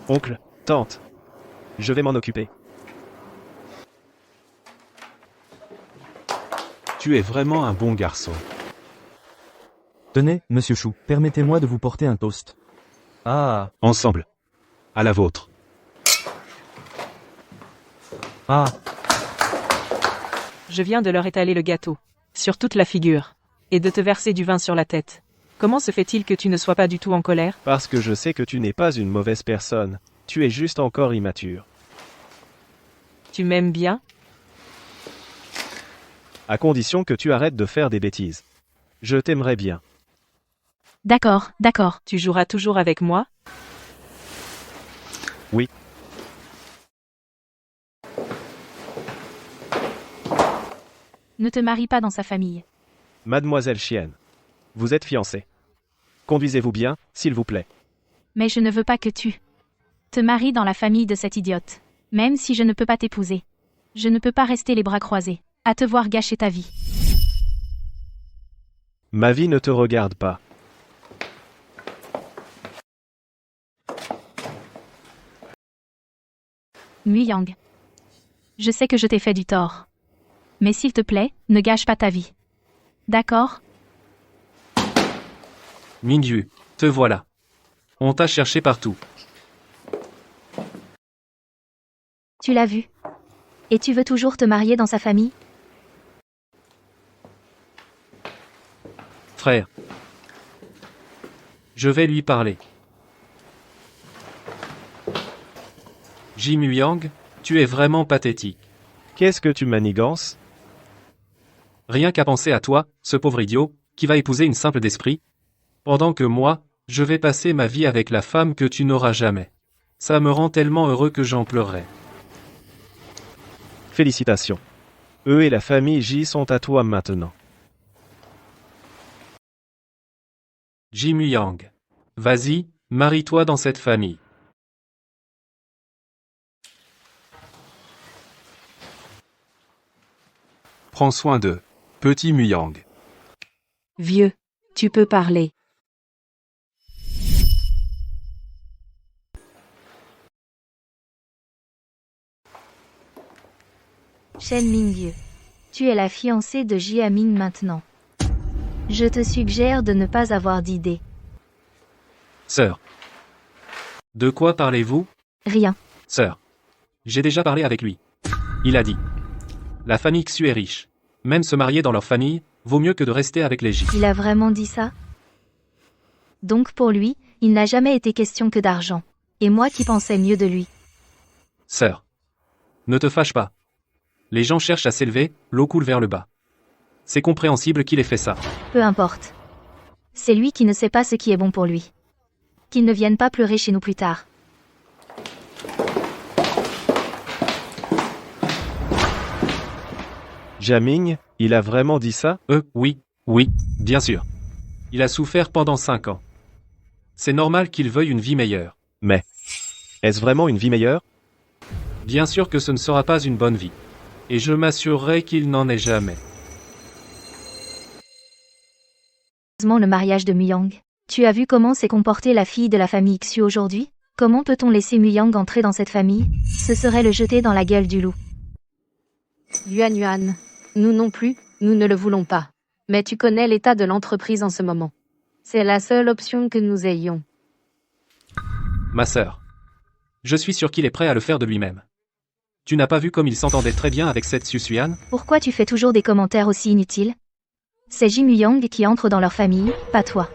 Oncle, tante. Je vais m'en occuper. Tu es vraiment un bon garçon. Tenez, monsieur Shu, permettez-moi de vous porter un toast. Ah, Ensemble. À la vôtre. ah, Je viens de leur étaler le gâteau. Sur toute la figure. Et de te verser du vin sur la tête. Comment se fait-il que tu ne sois pas du tout en colère? Parce que je sais que tu n'es pas une mauvaise personne. Tu es juste encore immature. Tu m'aimes bien? À condition que tu arrêtes de faire des bêtises. Je t'aimerais bien. D'accord, d'accord. Tu joueras toujours avec moi? Oui. Ne te marie pas dans sa famille. Mademoiselle Chienne. Vous êtes fiancée. Conduisez-vous bien, s'il vous plaît. Mais je ne veux pas que tu te maries dans la famille de cet idiote. Même si je ne peux pas t'épouser. Je ne peux pas rester les bras croisés. À te voir gâcher ta vie. Ma vie ne te regarde pas. Muyang. Je sais que je t'ai fait du tort. Mais s'il te plaît, ne gâche pas ta vie. D'accord? Mingyu, te voilà. On t'a cherché partout. Tu l'as vu. Et tu veux toujours te marier dans sa famille? Frère. Je vais lui parler. Ji Muyang, tu es vraiment pathétique. Qu'est-ce que tu manigances? Rien qu'à penser à toi, ce pauvre idiot, qui va épouser une simple d'esprit, pendant que moi, je vais passer ma vie avec la femme que tu n'auras jamais. Ça me rend tellement heureux que j'en pleurerai. Félicitations. Eux et la famille J sont à toi maintenant. Ji Muyang. Vas-y, marie-toi dans cette famille. Prends soin d'eux. Petit Muyang. Vieux, tu peux parler. Shen Mingyu. Tu es la fiancée de Jiaming maintenant. Je te suggère de ne pas avoir d'idée. Sœur. De quoi parlez-vous? Rien. Sœur. J'ai déjà parlé avec lui. Il a dit. La famille Xu est riche. Même se marier dans leur famille, vaut mieux que de rester avec les J. Il a vraiment dit ça? Donc pour lui, il n'a jamais été question que d'argent. Et moi qui pensais mieux de lui. Sœur. Ne te fâche pas. Les gens cherchent à s'élever, l'eau coule vers le bas. C'est compréhensible qu'il ait fait ça. Peu importe. C'est lui qui ne sait pas ce qui est bon pour lui. Qu'il ne vienne pas pleurer chez nous plus tard. Jiaming, il a vraiment dit ça? Oui, bien sûr. Il a souffert pendant 5 ans. C'est normal qu'il veuille une vie meilleure. Mais, est-ce vraiment une vie meilleure? Bien sûr que ce ne sera pas une bonne vie. Et je m'assurerai qu'il n'en ait jamais. Le mariage de Muyang. Tu as vu comment s'est comportée la fille de la famille Xu aujourd'hui? Comment peut-on laisser Muyang entrer dans cette famille? Ce serait le jeter dans la gueule du loup. Yuan, nous non plus, nous ne le voulons pas. Mais tu connais l'état de l'entreprise en ce moment. C'est la seule option que nous ayons. Ma sœur. Je suis sûr qu'il est prêt à le faire de lui-même. Tu n'as pas vu comme il s'entendait très bien avec cette Susuan? Pourquoi tu fais toujours des commentaires aussi inutiles? C'est Ji Muyang qui entre dans leur famille, pas toi.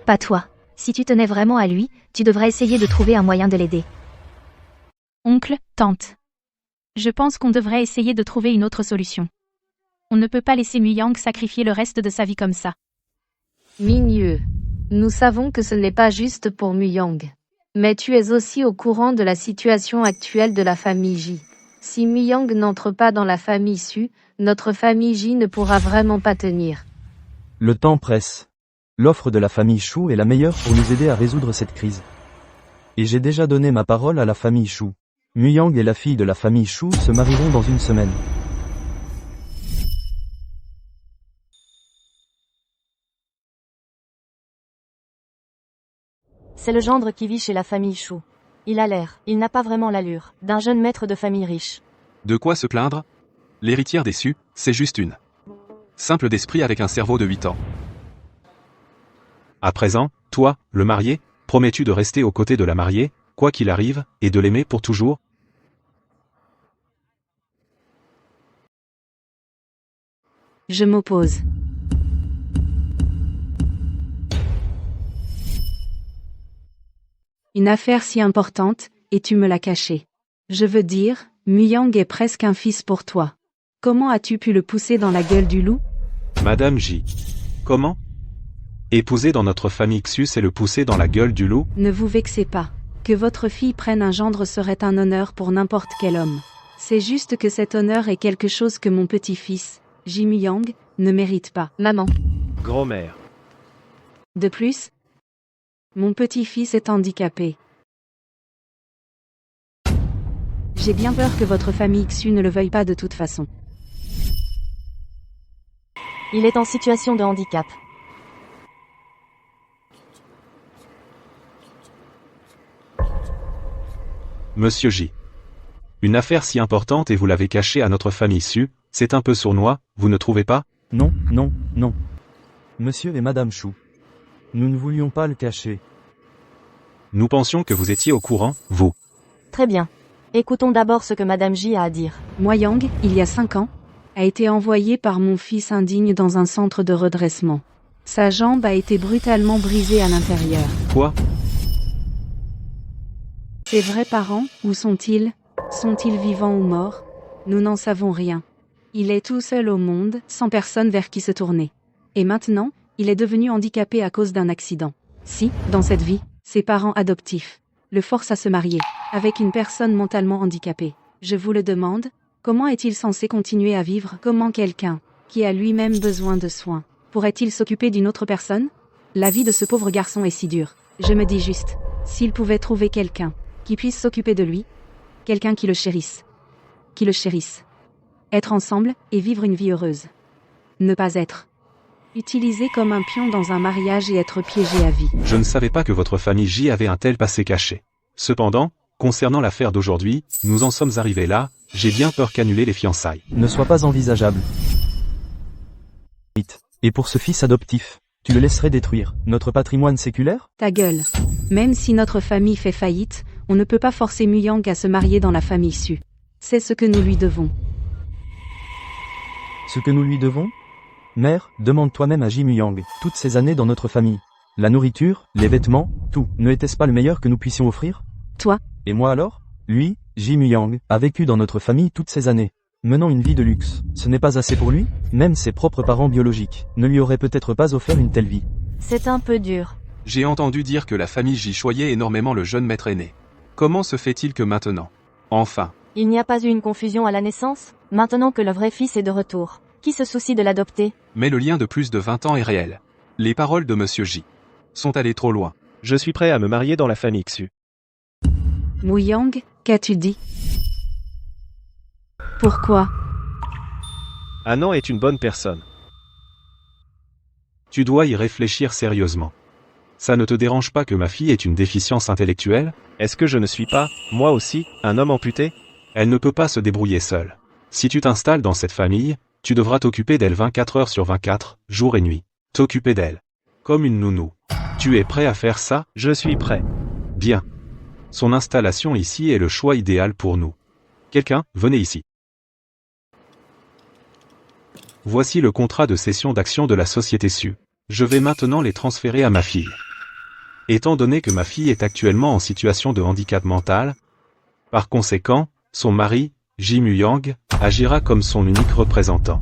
Pas toi. Si tu tenais vraiment à lui, tu devrais essayer de trouver un moyen de l'aider. Oncle, tante. Je pense qu'on devrait essayer de trouver une autre solution. On ne peut pas laisser Muyang sacrifier le reste de sa vie comme ça. Mingyu. Nous savons que ce n'est pas juste pour Muyang. Mais tu es aussi au courant de la situation actuelle de la famille J. Si Muyang n'entre pas dans la famille Su, notre famille J ne pourra vraiment pas tenir. Le temps presse. L'offre de la famille Chou est la meilleure pour nous aider à résoudre cette crise. Et j'ai déjà donné ma parole à la famille Chou. Muyang et la fille de la famille Chou se marieront dans une semaine. C'est le gendre qui vit chez la famille Chou. Il n'a pas vraiment l'allure d'un jeune maître de famille riche. De quoi se plaindre? L'héritière déçue, c'est juste une simple d'esprit avec un cerveau de 8 ans. À présent, toi, le marié, promets-tu de rester aux côtés de la mariée, quoi qu'il arrive, et de l'aimer pour toujours? Je m'oppose. Une affaire si importante, et tu me l'as cachée. Je veux dire, Muyang est presque un fils pour toi. Comment as-tu pu le pousser dans la gueule du loup? Madame J. Comment? Épouser dans notre famille Xu, c'est le pousser dans la gueule du loup? Ne vous vexez pas. Que votre fille prenne un gendre serait un honneur pour n'importe quel homme. C'est juste que cet honneur est quelque chose que mon petit-fils, Ji Muyang, ne mérite pas. Maman. Grand-mère. De plus, mon petit-fils est handicapé. J'ai bien peur que votre famille Xu ne le veuille pas de toute façon. Il est en situation de handicap. Monsieur J. Une affaire si importante et vous l'avez cachée à notre famille Su, c'est un peu sournois, vous ne trouvez pas? Non, non, non. Monsieur et Madame Chou. Nous ne voulions pas le cacher. Nous pensions que vous étiez au courant, vous. Très bien. Écoutons d'abord ce que Madame J a à dire. Moi Yang, il y a 5 ans, a été envoyé par mon fils indigne dans un centre de redressement. Sa jambe a été brutalement brisée à l'intérieur. Quoi? Ses vrais parents, où sont-ils? Sont-ils vivants ou morts? Nous n'en savons rien. Il est tout seul au monde, sans personne vers qui se tourner. Et maintenant, il est devenu handicapé à cause d'un accident. Si, dans cette vie, ses parents adoptifs le forcent à se marier avec une personne mentalement handicapée. Je vous le demande, comment est-il censé continuer à vivre? Comment quelqu'un, qui a lui-même besoin de soins, pourrait-il s'occuper d'une autre personne? La vie de ce pauvre garçon est si dure. Je me dis juste, s'il pouvait trouver quelqu'un qui puisse s'occuper de lui, quelqu'un qui le chérisse. Qui le chérisse. Être ensemble et vivre une vie heureuse. Ne pas être utilisé comme un pion dans un mariage et être piégé à vie. Je ne savais pas que votre famille J avait un tel passé caché. Cependant, concernant l'affaire d'aujourd'hui, nous en sommes arrivés là, j'ai bien peur qu'annuler les fiançailles Ne soit pas envisageable. Et pour ce fils adoptif, tu le laisserais détruire notre patrimoine séculaire? Ta gueule. Même si notre famille fait faillite, on ne peut pas forcer Muyang à se marier dans la famille Su. C'est ce que nous lui devons. Ce que nous lui devons? Mère, demande toi-même à Jim Yang, toutes ces années dans notre famille. La nourriture, les vêtements, tout, ne était-ce pas le meilleur que nous puissions offrir? Toi? Et moi alors? Lui, Jim Yang, a vécu dans notre famille toutes ces années, menant une vie de luxe. Ce n'est pas assez pour lui? Même ses propres parents biologiques ne lui auraient peut-être pas offert une telle vie. C'est un peu dur. J'ai entendu dire que la famille J choyait énormément le jeune maître aîné. Comment se fait-il que maintenant? Enfin. Il n'y a pas eu une confusion à la naissance? Maintenant que le vrai fils est de retour, qui se soucie de l'adopter? Mais le lien de plus de 20 ans est réel. Les paroles de Monsieur J sont allées trop loin. Je suis prêt à me marier dans la famille Xu. Muyang, qu'as-tu dit? Pourquoi? Anan est une bonne personne. Tu dois y réfléchir sérieusement. Ça ne te dérange pas que ma fille ait une déficience intellectuelle? Est-ce que je ne suis pas, moi aussi, un homme amputé? Elle ne peut pas se débrouiller seule. Si tu t'installes dans cette famille, tu devras t'occuper d'elle 24 heures sur 24, jour et nuit. T'occuper d'elle. Comme une nounou. Tu es prêt à faire ça? Je suis prêt. Bien. Son installation ici est le choix idéal pour nous. Quelqu'un, venez ici. Voici le contrat de cession d'actions de la société Su. Je vais maintenant les transférer à ma fille. Étant donné que ma fille est actuellement en situation de handicap mental, par conséquent, son mari, Jim Yang, agira comme son unique représentant.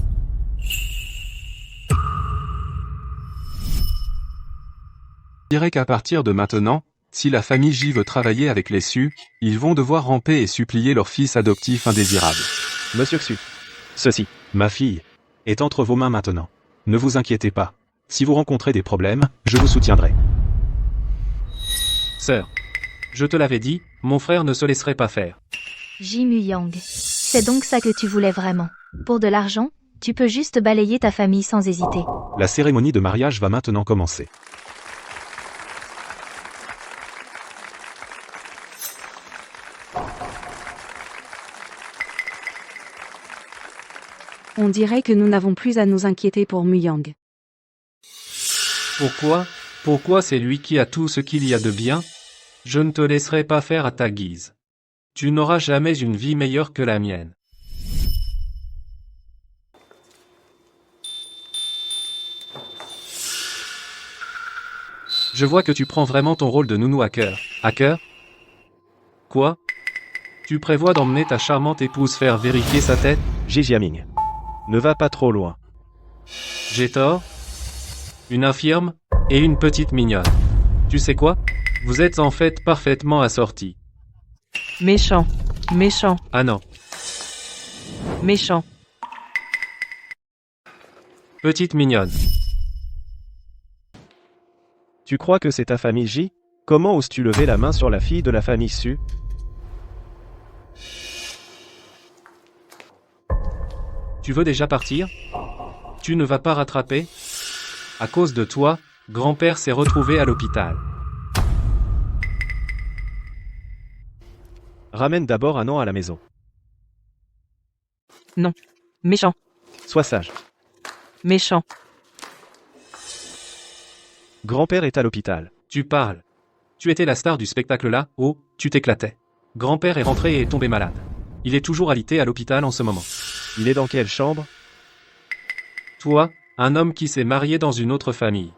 Je dirais qu'à partir de maintenant, si la famille J veut travailler avec les Su, ils vont devoir ramper et supplier leur fils adoptif indésirable. Monsieur Xu. Ceci. Ma fille est entre vos mains maintenant. Ne vous inquiétez pas. Si vous rencontrez des problèmes, je vous soutiendrai. Sœur. Je te l'avais dit, mon frère ne se laisserait pas faire. Jim Yang. C'est donc ça que tu voulais vraiment. Pour de l'argent, tu peux juste balayer ta famille sans hésiter. La cérémonie de mariage va maintenant commencer. On dirait que nous n'avons plus à nous inquiéter pour Muyang. Pourquoi c'est lui qui a tout ce qu'il y a de bien? Je ne te laisserai pas faire à ta guise. Tu n'auras jamais une vie meilleure que la mienne. Je vois que tu prends vraiment ton rôle de nounou à cœur. À cœur? Quoi? Tu prévois d'emmener ta charmante épouse faire vérifier sa tête? Ji Jiaming. Ne va pas trop loin. J'ai tort? Une infirme? Et une petite mignonne. Tu sais quoi? Vous êtes en fait parfaitement assortis. Méchant. Méchant. Ah non. Méchant. Petite mignonne. Tu crois que c'est ta famille J? Comment oses-tu lever la main sur la fille de la famille Su? Tu veux déjà partir? Tu ne vas pas rattraper? À cause de toi, grand-père s'est retrouvé à l'hôpital. Ramène d'abord Anan à la maison. Non. Méchant. Sois sage. Méchant. Grand-père est à l'hôpital. Tu parles. Tu étais la star du spectacle là, oh, tu t'éclatais. Grand-père est rentré et est tombé malade. Il est toujours alité à l'hôpital en ce moment. Il est dans quelle chambre? Toi, un homme qui s'est marié dans une autre famille.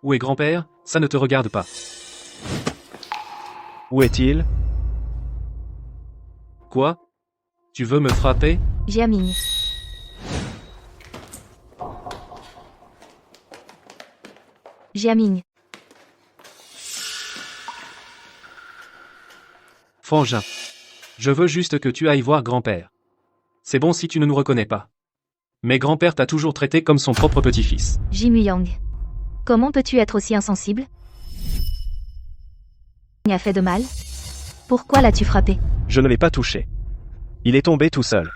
Où est grand-père? Ça ne te regarde pas. Où est-il? Quoi? Tu veux me frapper? Jiaming. Jiaming. Frangin. Je veux juste que tu ailles voir grand-père. C'est bon si tu ne nous reconnais pas. Mais grand-père t'a toujours traité comme son propre petit-fils. Jimuyang. Comment peux-tu être aussi insensible? Il a fait de mal? Pourquoi l'as-tu frappé? Je ne l'ai pas touché. Il est tombé tout seul.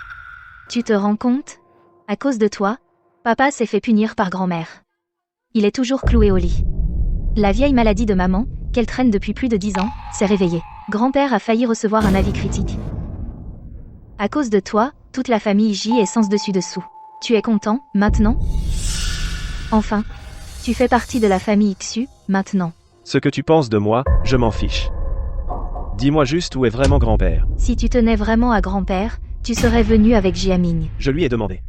Tu te rends compte? À cause de toi, papa s'est fait punir par grand-mère. Il est toujours cloué au lit. La vieille maladie de maman, qu'elle traîne depuis plus de 10 ans, s'est réveillée. Grand-père a failli recevoir un avis critique. À cause de toi, toute la famille J est sens dessus-dessous. Tu es content, maintenant? Enfin, tu fais partie de la famille Xu, maintenant. Ce que tu penses de moi, je m'en fiche. Dis-moi juste où est vraiment grand-père. Si tu tenais vraiment à grand-père, tu serais venu avec Jiaming. Je lui ai demandé.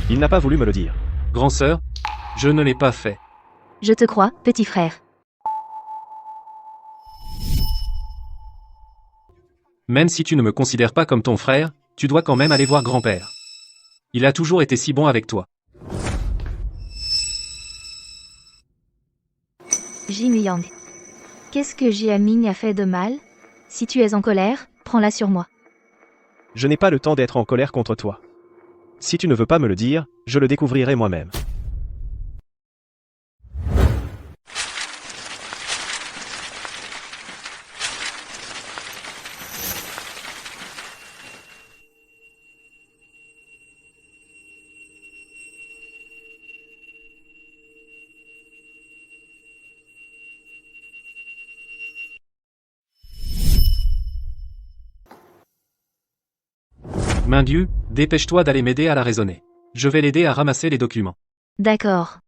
Il n'a pas voulu me le dire. Grand-sœur, je ne l'ai pas fait. Je te crois, petit frère. Même si tu ne me considères pas comme ton frère, tu dois quand même aller voir grand-père. Il a toujours été si bon avec toi. Jimuyang. Qu'est-ce que Jiaming a fait de mal? Si tu es en colère, prends-la sur moi. Je n'ai pas le temps d'être en colère contre toi. Si tu ne veux pas me le dire, je le découvrirai moi-même. Mindieu, dépêche-toi d'aller m'aider à la raisonner. Je vais l'aider à ramasser les documents. D'accord.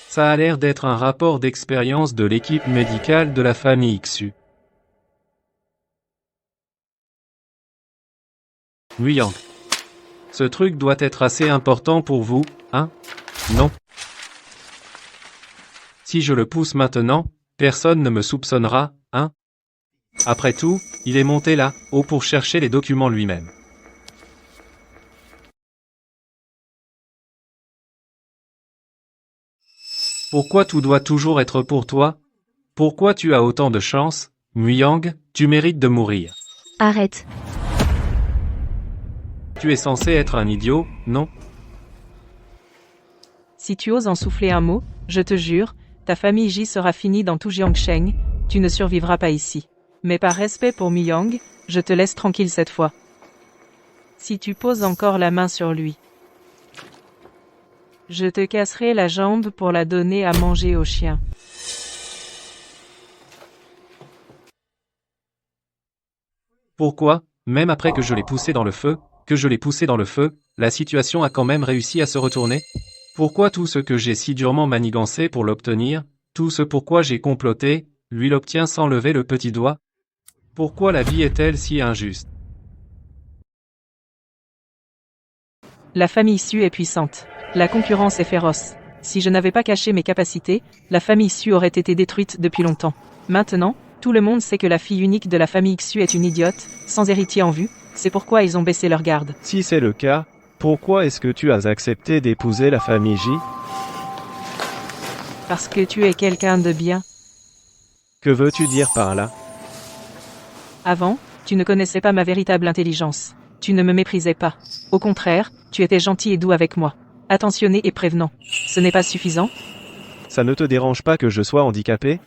Ça a l'air d'être un rapport d'expérience de l'équipe médicale de la famille Xu. Muyang. Ce truc doit être assez important pour vous, hein? Non? Si je le pousse maintenant, personne ne me soupçonnera, hein? Après tout, il est monté là, haut pour chercher les documents lui-même. Pourquoi tout doit toujours être pour toi? Pourquoi tu as autant de chance, Muyang? Tu mérites de mourir. Arrête. Tu es censé être un idiot, non? Si tu oses en souffler un mot, je te jure, ta famille J sera finie dans tout Jiangsheng, tu ne survivras pas ici. Mais par respect pour Muyang, je te laisse tranquille cette fois. Si tu poses encore la main sur lui, je te casserai la jambe pour la donner à manger au chien. Pourquoi, même après que je l'ai poussé dans le feu, la situation a quand même réussi à se retourner? Pourquoi tout ce que j'ai si durement manigancé pour l'obtenir, tout ce pourquoi j'ai comploté, lui l'obtient sans lever le petit doigt? Pourquoi la vie est-elle si injuste? La famille Su est puissante. La concurrence est féroce. Si je n'avais pas caché mes capacités, la famille Su aurait été détruite depuis longtemps. Maintenant, tout le monde sait que la fille unique de la famille Xu est une idiote, sans héritier en vue, c'est pourquoi ils ont baissé leur garde. Si c'est le cas, pourquoi est-ce que tu as accepté d'épouser la famille J? Parce que tu es quelqu'un de bien. Que veux-tu dire par là? Avant, tu ne connaissais pas ma véritable intelligence. Tu ne me méprisais pas. Au contraire, tu étais gentil et doux avec moi. Attentionné et prévenant. Ce n'est pas suffisant? Ça ne te dérange pas que je sois handicapé?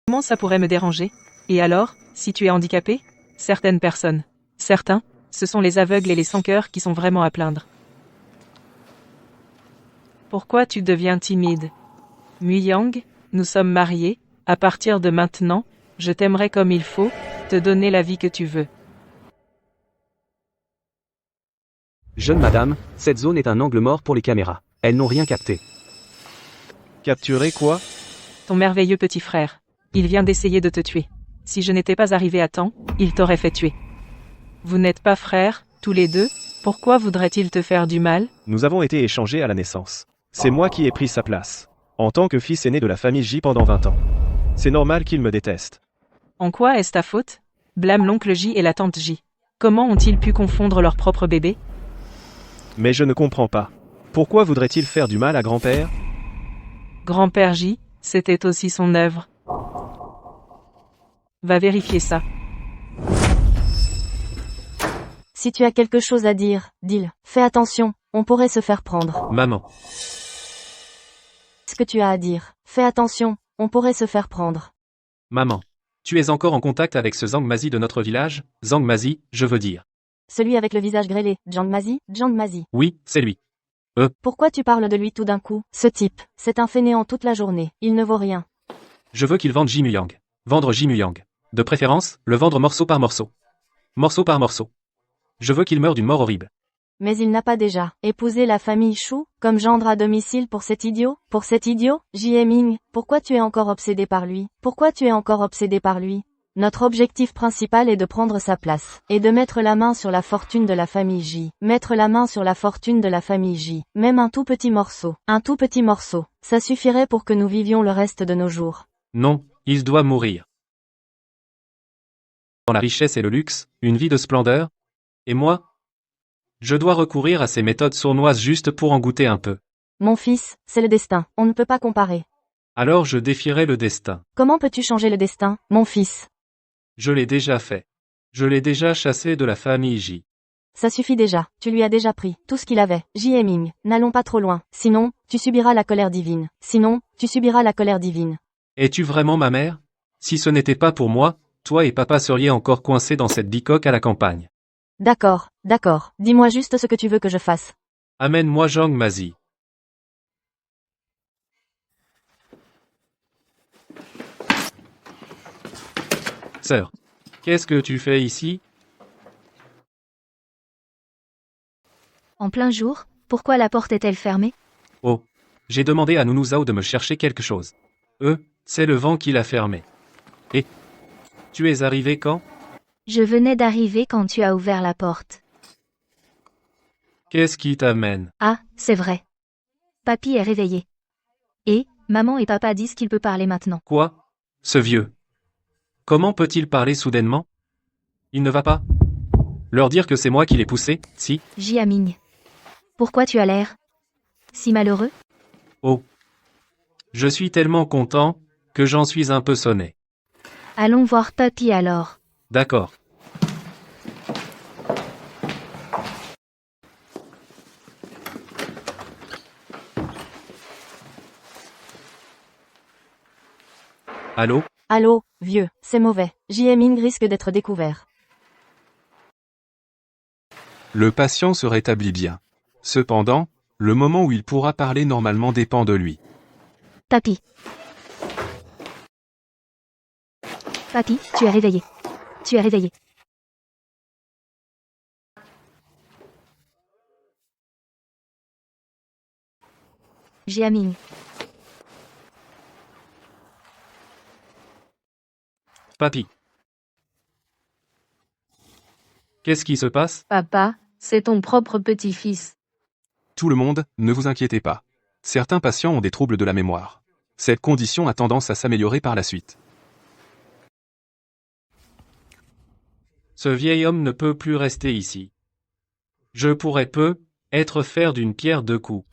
Comment ça pourrait me déranger? Et alors, si tu es handicapé? Certaines personnes. Certains, ce sont les aveugles et les sans-cœur qui sont vraiment à plaindre. Pourquoi tu deviens timide? Muyang, nous sommes mariés, à partir de maintenant, je t'aimerai comme il faut, te donner la vie que tu veux. Jeune madame, cette zone est un angle mort pour les caméras. Elles n'ont rien capté. Capturé quoi? Ton merveilleux petit frère. Il vient d'essayer de te tuer. Si je n'étais pas arrivé à temps, il t'aurait fait tuer. Vous n'êtes pas frères, tous les deux? Pourquoi voudrait-il te faire du mal? Nous avons été échangés à la naissance. C'est moi qui ai pris sa place. En tant que fils aîné de la famille J pendant 20 ans. C'est normal qu'il me déteste. En quoi est-ce ta faute? Blâme l'oncle J et la tante J. Comment ont-ils pu confondre leur propre bébé? Mais je ne comprends pas. Pourquoi voudrait-il faire du mal à grand-père? Grand-père J, c'était aussi son œuvre. Va vérifier ça. Si tu as quelque chose à dire, dis-le. Fais attention, on pourrait se faire prendre. Maman. Ce que tu as à dire. Fais attention, on pourrait se faire prendre. Maman. Tu es encore en contact avec ce Zhang Mazi de notre village? Zhang Mazi, je veux dire. Celui avec le visage grêlé, Jiang Mazi, Jiang Mazi. Oui, c'est lui. Pourquoi tu parles de lui tout d'un coup? Ce type, c'est un fainéant toute la journée, il ne vaut rien. Je veux qu'il vende Jimuyang. Vendre Jimuyang. De préférence, le vendre morceau par morceau. Morceau par morceau. Je veux qu'il meure d'une mort horrible. Mais il n'a pas déjà épousé la famille Shu, comme gendre à domicile pour cet idiot? Pour cet idiot? Jieming, pourquoi tu es encore obsédé par lui? Pourquoi tu es encore obsédé par lui? Notre objectif principal est de prendre sa place, et de mettre la main sur la fortune de la famille J. Mettre la main sur la fortune de la famille J. Même un tout petit morceau. Un tout petit morceau. Ça suffirait pour que nous vivions le reste de nos jours. Non, il doit mourir. Dans la richesse et le luxe, une vie de splendeur. Et moi? Je dois recourir à ces méthodes sournoises juste pour en goûter un peu. Mon fils, c'est le destin. On ne peut pas comparer. Alors je défierai le destin. Comment peux-tu changer le destin, mon fils? Je l'ai déjà fait. Je l'ai déjà chassé de la famille J. Ça suffit déjà, tu lui as déjà pris tout ce qu'il avait. Jieming, n'allons pas trop loin, sinon, tu subiras la colère divine. Sinon, tu subiras la colère divine. Es-tu vraiment ma mère? Si ce n'était pas pour moi, toi et papa seriez encore coincés dans cette bicoque à la campagne. D'accord, d'accord, dis-moi juste ce que tu veux que je fasse. Amène-moi Zhang Mazi. Sœur, qu'est-ce que tu fais ici? En plein jour, pourquoi la porte est-elle fermée? Oh, j'ai demandé à Nounou Zhao de me chercher quelque chose. C'est le vent qui l'a fermé. Et tu es arrivé quand? Je venais d'arriver quand tu as ouvert la porte. Qu'est-ce qui t'amène? Ah, c'est vrai. Papy est réveillé. Et, maman et papa disent qu'il peut parler maintenant. Quoi? Ce vieux. Comment peut-il parler soudainement? Il ne va pas. Leur dire que c'est moi qui l'ai poussé, si? Jiaming. Pourquoi tu as l'air si malheureux? Oh. Je suis tellement content, que j'en suis un peu sonné. Allons voir papy alors. D'accord. Allô? Allô, vieux, c'est mauvais. Jieming risque d'être découvert. Le patient se rétablit bien. Cependant, le moment où il pourra parler normalement dépend de lui. Papy. Papy, tu es réveillé. Tu es réveillé. Jiaming. Papy. Qu'est-ce qui se passe? Papa, c'est ton propre petit-fils. Tout le monde, ne vous inquiétez pas. Certains patients ont des troubles de la mémoire. Cette condition a tendance à s'améliorer par la suite. Ce vieil homme ne peut plus rester ici. Je pourrais être faire d'une pierre deux coups.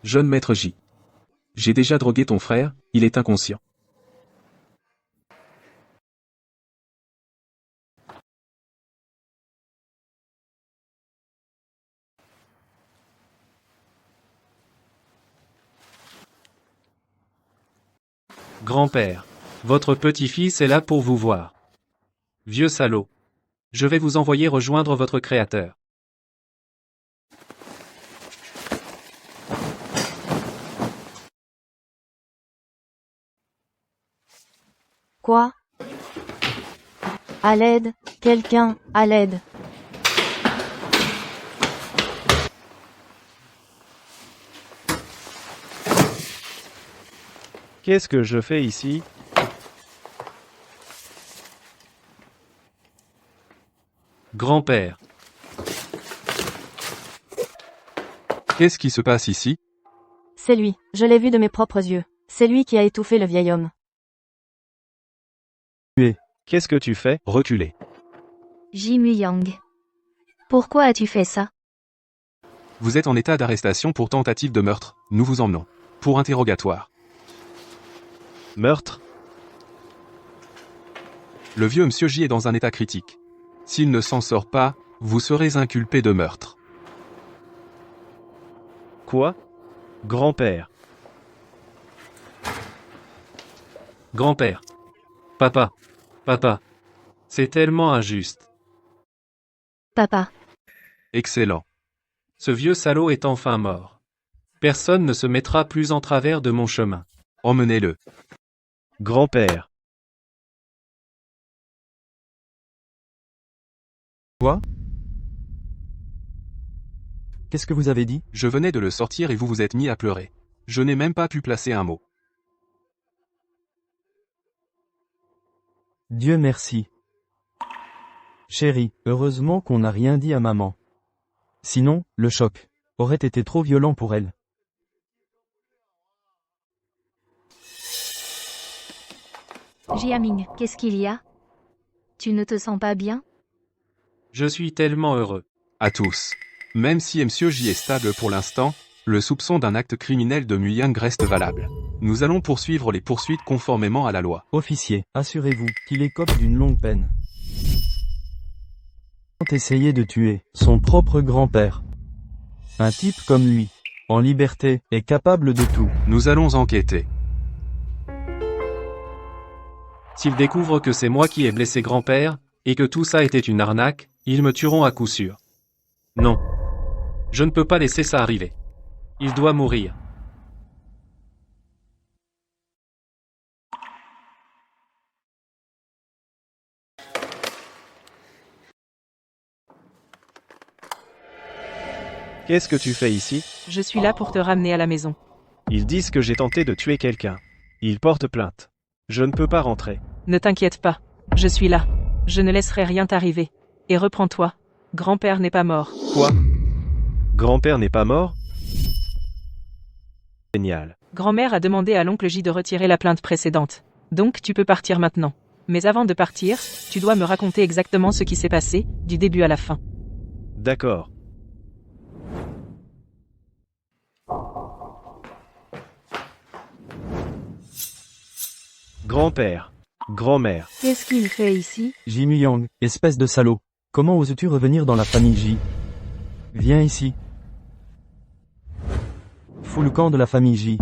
Jeune maître J. J'ai déjà drogué ton frère, il est inconscient. Grand-père, votre petit-fils est là pour vous voir. Vieux salaud. Je vais vous envoyer rejoindre votre créateur. Quoi? À l'aide, quelqu'un, à l'aide. Qu'est-ce que je fais ici? Grand-père. Qu'est-ce qui se passe ici? C'est lui, je l'ai vu de mes propres yeux. C'est lui qui a étouffé le vieil homme. Qu'est-ce que tu fais? Reculez. Ji Muyang. Pourquoi as-tu fait ça? Vous êtes en état d'arrestation pour tentative de meurtre, nous vous emmenons. Pour interrogatoire. Meurtre? Le vieux monsieur J est dans un état critique. S'il ne s'en sort pas, vous serez inculpé de meurtre. Quoi? Grand-père. Grand-père. Papa. Papa. C'est tellement injuste. Papa. Excellent. Ce vieux salaud est enfin mort. Personne ne se mettra plus en travers de mon chemin. Emmenez-le. Grand-père. Quoi? Qu'est-ce que vous avez dit? Je venais de le sortir et vous vous êtes mis à pleurer. Je n'ai même pas pu placer un mot. Dieu merci. Chérie, heureusement qu'on n'a rien dit à maman. Sinon, le choc aurait été trop violent pour elle. Jiaming, qu'est-ce qu'il y a? Tu ne te sens pas bien? Je suis tellement heureux. À tous. Même si monsieur J est stable pour l'instant, le soupçon d'un acte criminel de Muyang reste valable. Nous allons poursuivre les poursuites conformément à la loi. Officier, assurez-vous qu'il écope d'une longue peine. Essayer de tuer son propre grand-père. Un type comme lui, en liberté, est capable de tout. Nous allons enquêter. S'ils découvrent que c'est moi qui ai blessé grand-père, et que tout ça était une arnaque, ils me tueront à coup sûr. Non. Je ne peux pas laisser ça arriver. Il doit mourir. Qu'est-ce que tu fais ici? Je suis là pour te ramener à la maison. Ils disent que j'ai tenté de tuer quelqu'un. Ils portent plainte. Je ne peux pas rentrer. Ne t'inquiète pas. Je suis là. Je ne laisserai rien t'arriver. Et reprends-toi. Grand-père n'est pas mort. Quoi? Grand-père n'est pas mort? Génial. Grand-mère a demandé à l'oncle J de retirer la plainte précédente. Donc tu peux partir maintenant. Mais avant de partir, tu dois me raconter exactement ce qui s'est passé, du début à la fin. D'accord. Grand-père. Grand-mère. Qu'est-ce qu'il fait ici? Ji Muyang, espèce de salaud. Comment oses-tu revenir dans la famille J? Viens ici. Fous le camp de la famille J.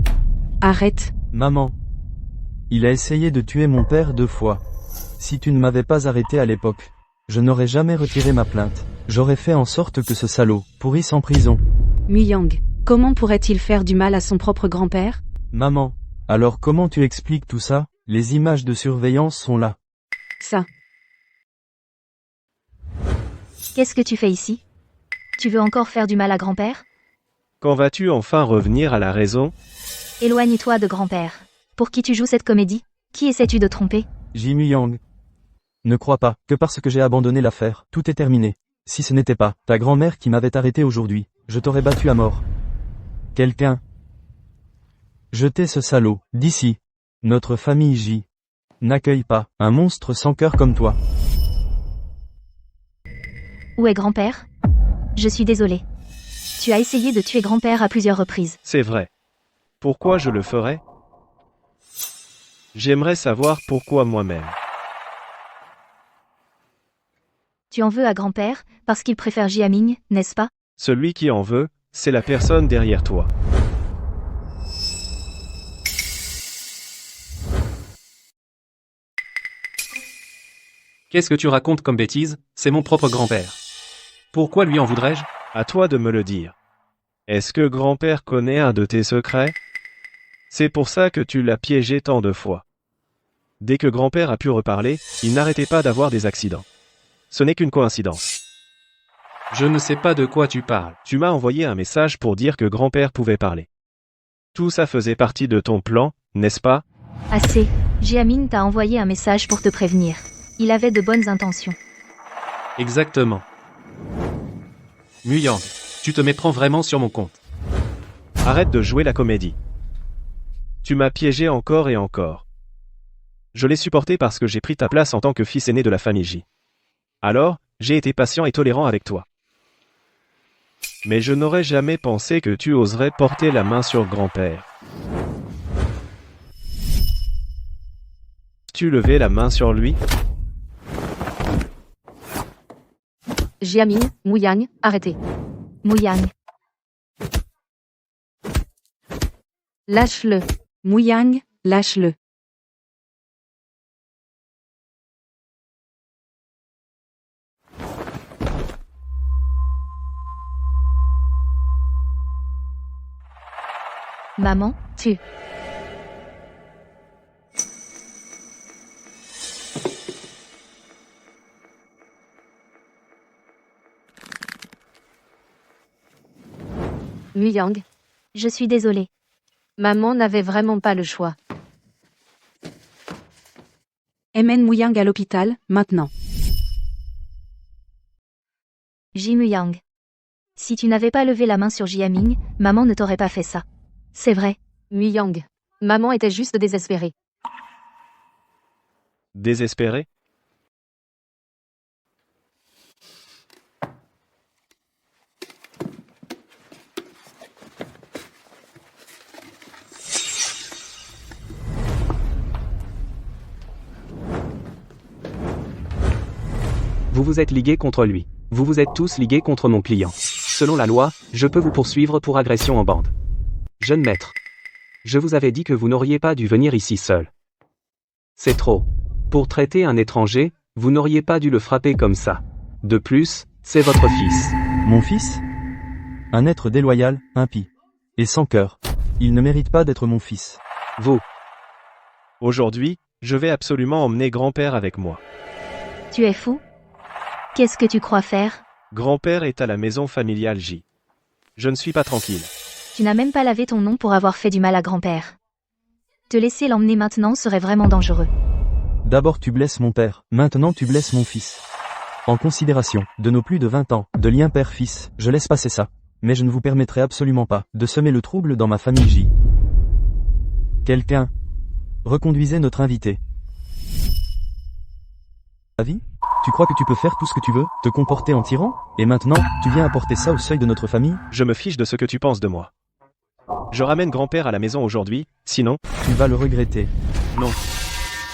Arrête. Maman. Il a essayé de tuer mon père 2 fois. Si tu ne m'avais pas arrêté à l'époque, je n'aurais jamais retiré ma plainte. J'aurais fait en sorte que ce salaud pourrisse en prison. Muyang, comment pourrait-il faire du mal à son propre grand-père? Maman. Alors comment tu expliques tout ça? Les images de surveillance sont là. Ça. Qu'est-ce que tu fais ici? Tu veux encore faire du mal à grand-père? Quand vas-tu enfin revenir à la raison? Éloigne-toi de grand-père. Pour qui tu joues cette comédie? Qui essaies-tu de tromper? Ji Muyang. Ne crois pas que parce que j'ai abandonné l'affaire, tout est terminé. Si ce n'était pas ta grand-mère qui m'avait arrêté aujourd'hui, je t'aurais battu à mort. Quelqu'un. Jetez ce salaud d'ici. Notre famille J n'accueille pas un monstre sans cœur comme toi. Où est grand-père? Je suis désolée. Tu as essayé de tuer grand-père à plusieurs reprises. C'est vrai. Pourquoi je le ferais? J'aimerais savoir pourquoi moi-même. Tu en veux à grand-père, parce qu'il préfère Jiaming, n'est-ce pas? Celui qui en veut, c'est la personne derrière toi. Qu'est-ce que tu racontes comme bêtise? C'est mon propre grand-père. Pourquoi lui en voudrais-je? À toi de me le dire. Est-ce que grand-père connaît un de tes secrets? C'est pour ça que tu l'as piégé tant de fois. Dès que grand-père a pu reparler, il n'arrêtait pas d'avoir des accidents. Ce n'est qu'une coïncidence. Je ne sais pas de quoi tu parles. Tu m'as envoyé un message pour dire que grand-père pouvait parler. Tout ça faisait partie de ton plan, n'est-ce pas? Assez. Jiaming t'a envoyé un message pour te prévenir. Il avait de bonnes intentions. Exactement. Muyang, tu te méprends vraiment sur mon compte. Arrête de jouer la comédie. Tu m'as piégé encore et encore. Je l'ai supporté parce que j'ai pris ta place en tant que fils aîné de la famille J. Alors, j'ai été patient et tolérant avec toi. Mais je n'aurais jamais pensé que tu oserais porter la main sur grand-père. Tu levais la main sur lui? Jiaming, Muyang, arrêtez. Muyang. Lâche-le. Muyang, lâche-le. Maman, tu... Muyang. Je suis désolée. Maman n'avait vraiment pas le choix. Emmène Muyang à l'hôpital, maintenant. Muyang. Si tu n'avais pas levé la main sur Jiaming, maman ne t'aurait pas fait ça. C'est vrai. Muyang. Maman était juste désespérée. Désespéré? Vous vous êtes ligués contre lui. Vous vous êtes tous ligués contre mon client. Selon la loi, je peux vous poursuivre pour agression en bande. Jeune maître. Je vous avais dit que vous n'auriez pas dû venir ici seul. C'est trop. Pour traiter un étranger, vous n'auriez pas dû le frapper comme ça. De plus, c'est votre fils. Mon fils? Un être déloyal, impie. Et sans cœur. Il ne mérite pas d'être mon fils. Vous. Aujourd'hui, je vais absolument emmener grand-père avec moi. Tu es fou? Qu'est-ce que tu crois faire? Grand-père est à la maison familiale J. Je ne suis pas tranquille. Tu n'as même pas lavé ton nom pour avoir fait du mal à grand-père. Te laisser l'emmener maintenant serait vraiment dangereux. D'abord tu blesses mon père, maintenant tu blesses mon fils. En considération de nos plus de 20 ans de lien père-fils, je laisse passer ça. Mais je ne vous permettrai absolument pas de semer le trouble dans ma famille J. Quelqu'un. Reconduisez notre invité. Avis? Tu crois que tu peux faire tout ce que tu veux, te comporter en tyran? Et maintenant, tu viens apporter ça au seuil de notre famille? Je me fiche de ce que tu penses de moi. Je ramène grand-père à la maison aujourd'hui, sinon... Tu vas le regretter. Non.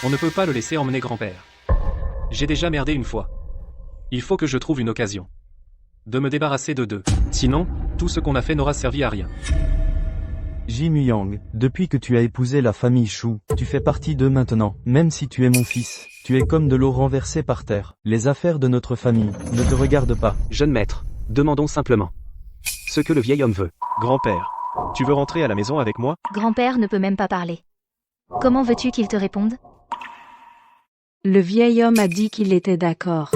On ne peut pas le laisser emmener grand-père. J'ai déjà merdé une fois. Il faut que je trouve une occasion. De me débarrasser de deux. Sinon, tout ce qu'on a fait n'aura servi à rien. Muyang, depuis que tu as épousé la famille Shu, tu fais partie d'eux maintenant. Même si tu es mon fils, tu es comme de l'eau renversée par terre. Les affaires de notre famille ne te regardent pas. Jeune maître, demandons simplement ce que le vieil homme veut. Grand-père, tu veux rentrer à la maison avec moi? Grand-père ne peut même pas parler. Comment veux-tu qu'il te réponde? Le vieil homme a dit qu'il était d'accord.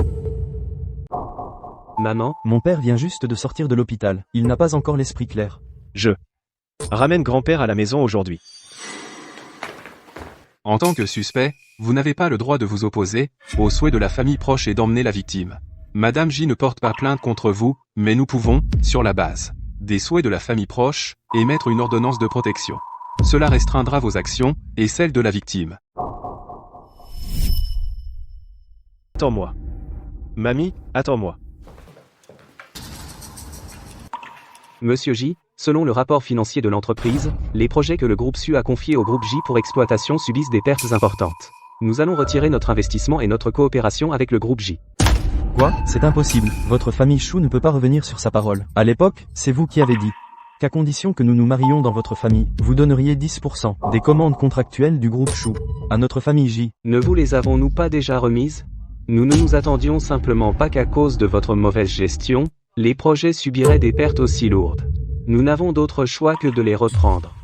Maman? Mon père vient juste de sortir de l'hôpital. Il n'a pas encore l'esprit clair. Je ramène grand-père à la maison aujourd'hui. En tant que suspect, vous n'avez pas le droit de vous opposer au souhait de la famille proche et d'emmener la victime. Madame J ne porte pas plainte contre vous, mais nous pouvons, sur la base des souhaits de la famille proche, émettre une ordonnance de protection. Cela restreindra vos actions et celles de la victime. Attends-moi. Mamie, attends-moi. Monsieur J, Selon le rapport financier de l'entreprise, les projets que le groupe SU a confiés au groupe J pour exploitation subissent des pertes importantes. Nous allons retirer notre investissement et notre coopération avec le groupe J. Quoi? C'est impossible. Votre famille Chou ne peut pas revenir sur sa parole. À l'époque, c'est vous qui avez dit qu'à condition que nous nous marions dans votre famille, vous donneriez 10% des commandes contractuelles du groupe Chou à notre famille J. Ne vous les avons-nous pas déjà remises? Nous ne nous attendions simplement pas qu'à cause de votre mauvaise gestion, les projets subiraient des pertes aussi lourdes. Nous n'avons d'autre choix que de les reprendre.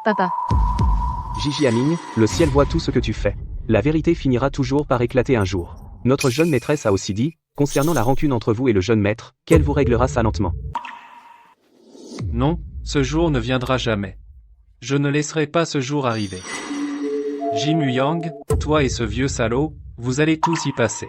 Papa. Gigi Aming, le ciel voit tout ce que tu fais. La vérité finira toujours par éclater un jour. Notre jeune maîtresse a aussi dit, concernant la rancune entre vous et le jeune maître, qu'elle vous réglera ça lentement. Non, ce jour ne viendra jamais. Je ne laisserai pas ce jour arriver. Jim Yang, toi et ce vieux salaud, vous allez tous y passer.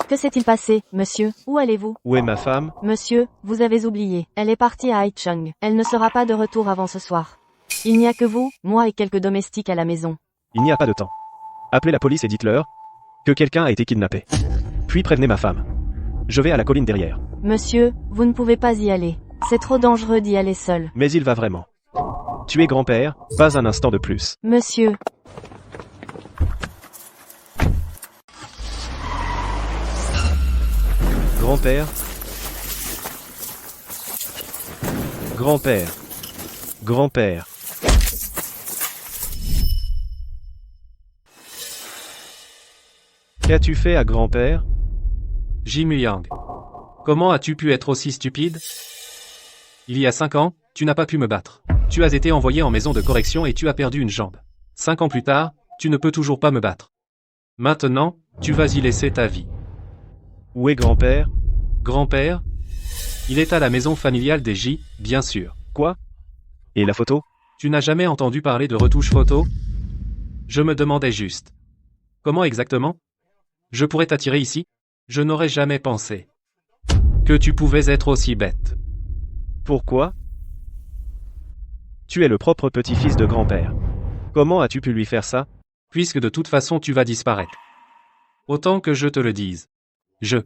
Que s'est-il passé, monsieur? Où allez-vous? Où est ma femme? Monsieur, vous avez oublié. Elle est partie à Haicheng. Elle ne sera pas de retour avant ce soir. Il n'y a que vous, moi et quelques domestiques à la maison. Il n'y a pas de temps. Appelez la police et dites-leur que quelqu'un a été kidnappé. Puis prévenez ma femme. Je vais à la colline derrière. Monsieur, vous ne pouvez pas y aller. C'est trop dangereux d'y aller seul. Mais il va vraiment. Tu es grand-père, pas un instant de plus. Monsieur. Grand-père. Grand-père. Grand-père. Qu'as-tu fait à grand-père? Jim Yang. Comment as-tu pu être aussi stupide? Il y a 5 ans, tu n'as pas pu me battre. Tu as été envoyé en maison de correction et tu as perdu une jambe. 5 ans plus tard, tu ne peux toujours pas me battre. Maintenant, tu vas y laisser ta vie. Où est grand-père? Grand-père? Il est à la maison familiale des J, bien sûr. Quoi? Et la photo? Tu n'as jamais entendu parler de retouche photo? Je me demandais juste. Comment exactement? Je pourrais t'attirer ici? Je n'aurais jamais pensé que tu pouvais être aussi bête. Pourquoi? Tu es le propre petit-fils de grand-père. Comment as-tu pu lui faire ça? Puisque de toute façon tu vas disparaître. Autant que je te le dise. Je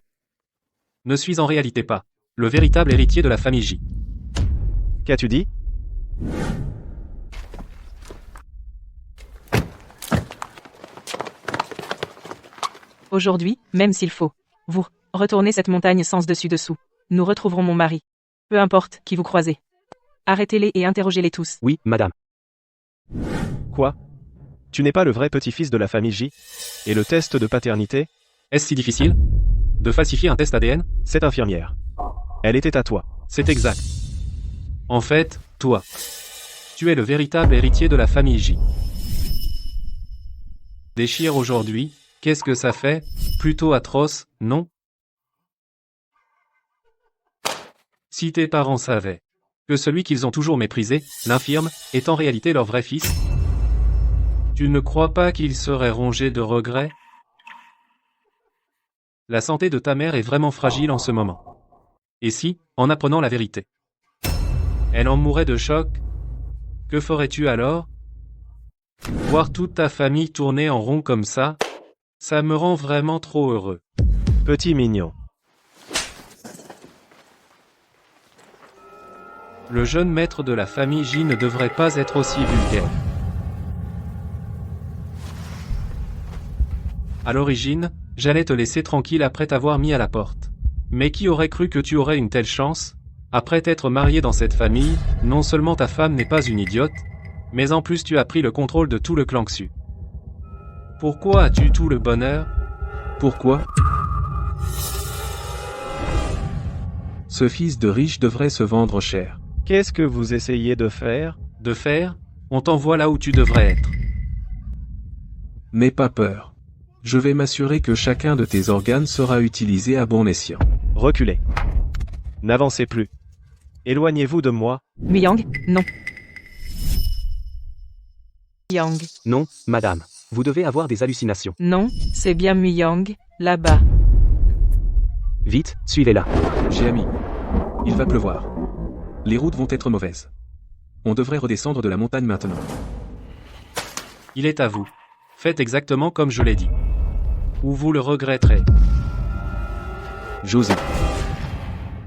ne suis en réalité pas le véritable héritier de la famille J. Qu'as-tu dit? Aujourd'hui, même s'il faut, vous retournez cette montagne sens dessus-dessous. Nous retrouverons mon mari. Peu importe qui vous croisez. Arrêtez-les et interrogez-les tous. Oui, madame. Quoi? Tu n'es pas le vrai petit-fils de la famille J? Et le test de paternité? Est-ce si difficile de falsifier un test ADN? Cette infirmière. Elle était à toi. C'est exact. En fait, toi. Tu es le véritable héritier de la famille J. Déchire aujourd'hui, qu'est-ce que ça fait? Plutôt atroce, non? Si tes parents savaient que celui qu'ils ont toujours méprisé, l'infirme, est en réalité leur vrai fils, tu ne crois pas qu'ils seraient rongés de regrets? La santé de ta mère est vraiment fragile en ce moment. Et si, en apprenant la vérité, elle en mourrait de choc, que ferais-tu alors? Voir toute ta famille tourner en rond comme ça me rend vraiment trop heureux. Petit mignon. Le jeune maître de la famille J ne devrait pas être aussi vulgaire. À l'origine, j'allais te laisser tranquille après t'avoir mis à la porte. Mais qui aurait cru que tu aurais une telle chance? Après t'être marié dans cette famille, non seulement ta femme n'est pas une idiote, mais en plus tu as pris le contrôle de tout le clan Xu. Pourquoi as-tu tout le bonheur? Pourquoi? Ce fils de riche devrait se vendre cher. Qu'est-ce que vous essayez de faire? De faire? On t'envoie là où tu devrais être. N'aie pas peur. Je vais m'assurer que chacun de tes organes sera utilisé à bon escient. Reculez. N'avancez plus. Éloignez-vous de moi. Yang, non. Yang. Non, madame. Vous devez avoir des hallucinations. Non, c'est bien Yang, là-bas. Vite, suivez-la. J'ai ami. Il va pleuvoir. Les routes vont être mauvaises. On devrait redescendre de la montagne maintenant. Il est à vous. Faites exactement comme je l'ai dit. Ou vous le regretterez. Josie.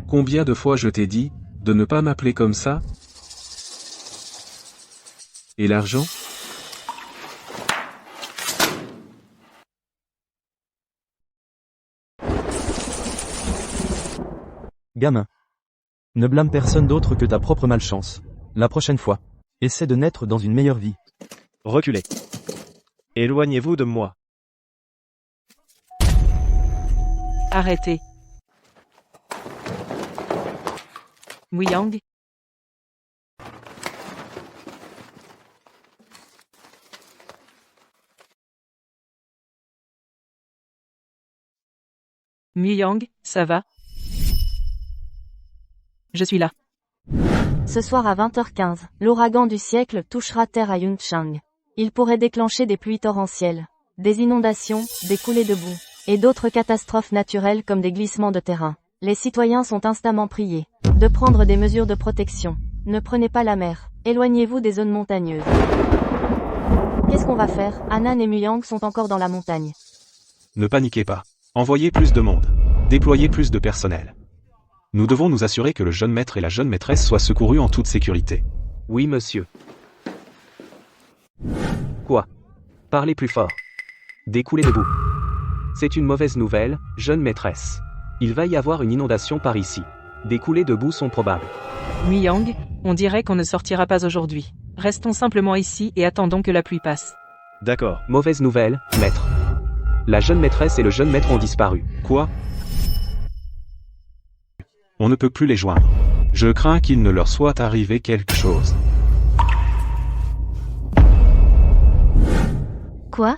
Combien de fois je t'ai dit de ne pas m'appeler comme ça? Et l'argent? Gamin. Ne blâme personne d'autre que ta propre malchance. La prochaine fois, essaie de naître dans une meilleure vie. Reculez. Éloignez-vous de moi. Arrêtez. Muyang. Muyang, ça va? Je suis là. Ce soir à 20h15, l'ouragan du siècle touchera terre à Yunchang. Il pourrait déclencher des pluies torrentielles, des inondations, des coulées de boue, et d'autres catastrophes naturelles comme des glissements de terrain. Les citoyens sont instamment priés de prendre des mesures de protection. Ne prenez pas la mer. Éloignez-vous des zones montagneuses. Qu'est-ce qu'on va faire? Anan et Muyang sont encore dans la montagne. Ne paniquez pas. Envoyez plus de monde. Déployez plus de personnel. Nous devons nous assurer que le jeune maître et la jeune maîtresse soient secourus en toute sécurité. Oui, monsieur. Quoi? Parlez plus fort. Des coulées de boue. C'est une mauvaise nouvelle, jeune maîtresse. Il va y avoir une inondation par ici. Des coulées de boue sont probables. Muyang, on dirait qu'on ne sortira pas aujourd'hui. Restons simplement ici et attendons que la pluie passe. D'accord. Mauvaise nouvelle, maître. La jeune maîtresse et le jeune maître ont disparu. Quoi? On ne peut plus les joindre. Je crains qu'il ne leur soit arrivé quelque chose. Quoi?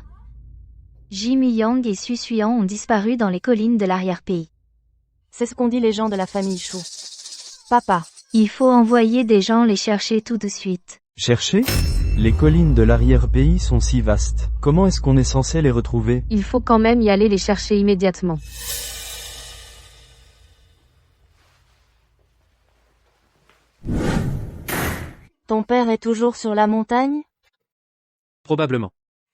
Muyang et Su Suyan ont disparu dans les collines de l'arrière-pays. C'est ce qu'ont dit les gens de la famille Chou. Papa. Il faut envoyer des gens les chercher tout de suite. Chercher? Les collines de l'arrière-pays sont si vastes. Comment est-ce qu'on est censé les retrouver? Il faut quand même y aller les chercher immédiatement. Ton père est toujours sur la montagne? Probablement.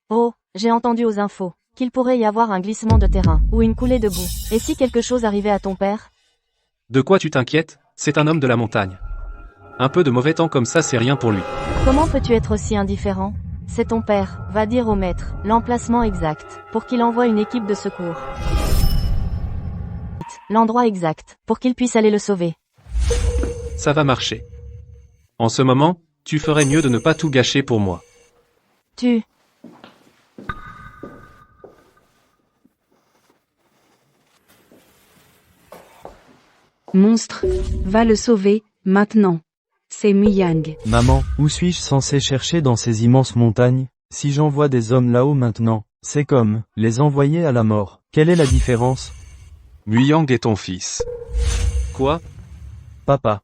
Oh, j'ai entendu aux infos qu'il pourrait y avoir un glissement de terrain, ou une coulée de boue. Et si quelque chose arrivait à ton père? De quoi tu t'inquiètes? C'est un homme de la montagne. Un peu de mauvais temps comme ça, c'est rien pour lui. Comment peux-tu être aussi indifférent? C'est ton père, va dire au maître l'emplacement exact, pour qu'il envoie une équipe de secours. L'endroit exact, pour qu'il puisse aller le sauver. Ça va marcher. En ce moment, tu ferais mieux de ne pas tout gâcher pour moi. Monstre, va le sauver, maintenant. C'est Muyang. Maman, où suis-je censé chercher dans ces immenses montagnes? Si j'envoie des hommes là-haut maintenant, c'est comme les envoyer à la mort. Quelle est la différence? Muyang est ton fils. Quoi? Papa.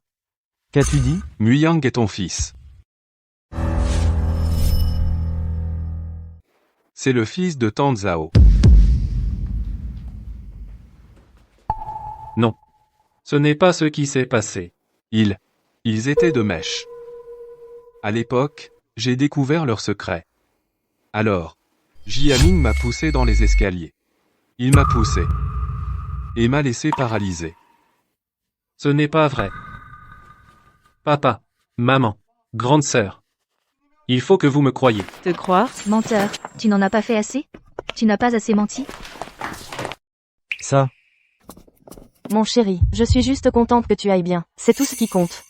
Qu'as-tu dit? Muyang est ton fils. C'est le fils de Tang Zhao. Non. Ce n'est pas ce qui s'est passé. Ils étaient de mèche. À l'époque, j'ai découvert leur secret. Alors, Jiaming m'a poussé dans les escaliers. Il m'a poussé. Et m'a laissé paralysé. Ce n'est pas vrai. Papa, maman, grande sœur. Il faut que vous me croyiez. Te croire? Menteur, tu n'en as pas fait assez? Tu n'as pas assez menti? Ça. Mon chéri, je suis juste contente que tu ailles bien. C'est tout ce qui compte.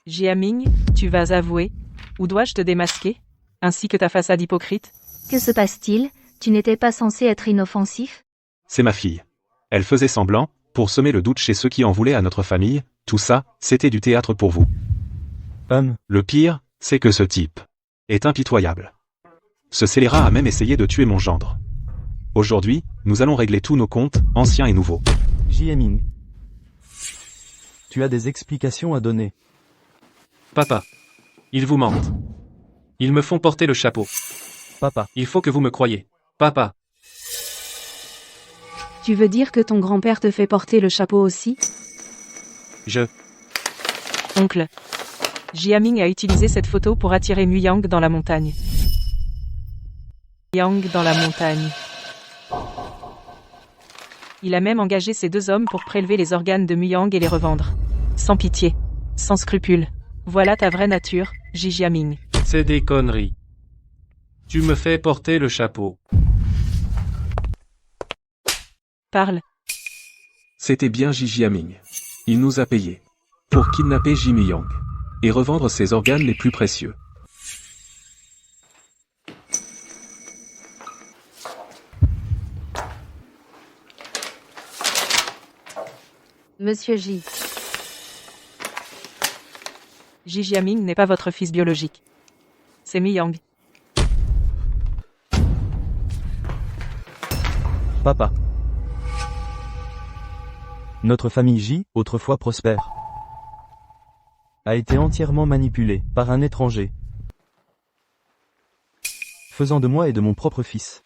Jiaming, tu vas avouer? Ou dois-je te démasquer? Ainsi que ta façade hypocrite? Que se passe-t-il? Tu n'étais pas censé être inoffensif? C'est ma fille. Elle faisait semblant, pour semer le doute chez ceux qui en voulaient à notre famille. Tout ça, c'était du théâtre pour vous. Le pire, c'est que ce type est impitoyable. Ce scélérat a même essayé de tuer mon gendre. Aujourd'hui, nous allons régler tous nos comptes, anciens et nouveaux. Jiaming. Tu as des explications à donner. Papa. Ils vous mentent. Ils me font porter le chapeau. Papa. Il faut que vous me croyiez. Papa. Tu veux dire que ton grand-père te fait porter le chapeau aussi? Oncle. Jiaming a utilisé cette photo pour attirer Muyang dans la montagne. Yang dans la montagne. Il a même engagé ces 2 hommes pour prélever les organes de Muyang et les revendre. Sans pitié. Sans scrupule. Voilà ta vraie nature, Jijiaming. C'est des conneries. Tu me fais porter le chapeau. Parle. C'était bien Jijiaming. Il nous a payé. Pour kidnapper Jimmy Yang. Et revendre ses organes les plus précieux. Monsieur J. Jijiaming n'est pas votre fils biologique. C'est Muyang. Papa. Notre famille J, autrefois prospère, a été entièrement manipulée par un étranger, faisant de moi et de mon propre fils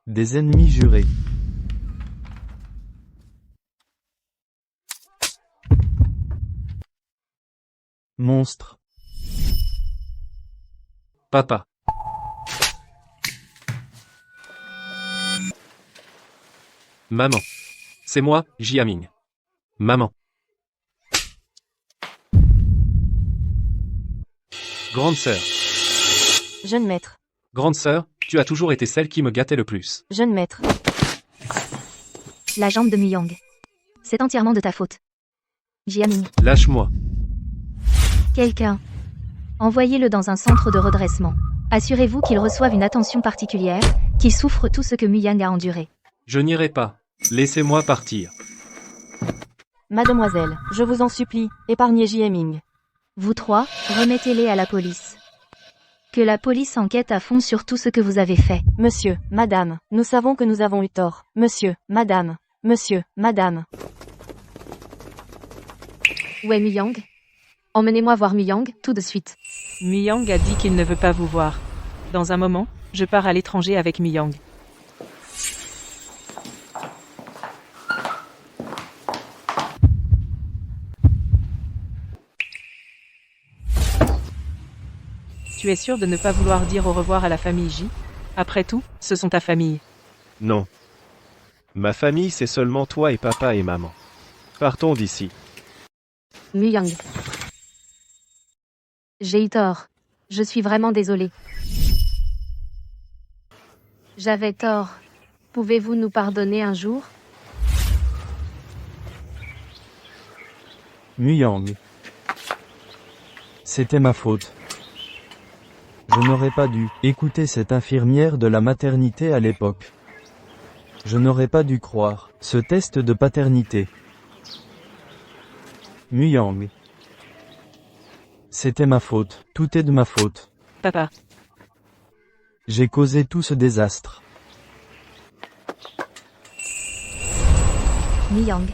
des ennemis jurés. Monstre. Papa. Maman. C'est moi, Jiaming. Maman. Grande sœur. Jeune maître. Grande sœur, tu as toujours été celle qui me gâtait le plus. Jeune maître. La jambe de Muyang. C'est entièrement de ta faute. Jiaming. Lâche-moi. Quelqu'un. Envoyez-le dans un centre de redressement. Assurez-vous qu'il reçoive une attention particulière, qu'il souffre tout ce que Muyang a enduré. Je n'irai pas. Laissez-moi partir. Mademoiselle, je vous en supplie, épargnez Jiaming. Vous 3, remettez-les à la police. Que la police enquête à fond sur tout ce que vous avez fait. Monsieur, madame, nous savons que nous avons eu tort. Monsieur, madame, Où est Muyang? Emmenez-moi voir Muyang, tout de suite. Muyang a dit qu'il ne veut pas vous voir. Dans un moment, je pars à l'étranger avec Muyang. Tu es sûr de ne pas vouloir dire au revoir à la famille J? Après tout, ce sont ta famille. Non. Ma famille, c'est seulement toi et papa et maman. Partons d'ici. Muyang. J'ai eu tort. Je suis vraiment désolée. J'avais tort. Pouvez-vous nous pardonner un jour? Muyang. C'était ma faute. Je n'aurais pas dû écouter cette infirmière de la maternité à l'époque. Je n'aurais pas dû croire ce test de paternité. Muyang. C'était ma faute, tout est de ma faute. Papa. J'ai causé tout ce désastre. Muyang.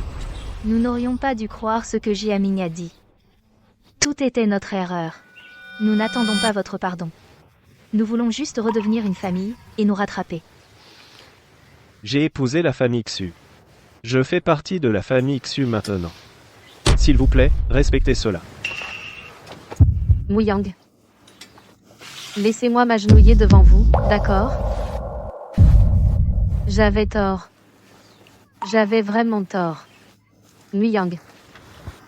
Nous n'aurions pas dû croire ce que Jiaming a dit. Tout était notre erreur. Nous n'attendons pas votre pardon. Nous voulons juste redevenir une famille, et nous rattraper. J'ai épousé la famille Xu. Je fais partie de la famille Xu maintenant. S'il vous plaît, respectez cela. Muyang. Laissez-moi m'agenouiller devant vous, d'accord? J'avais tort. J'avais vraiment tort. Muyang.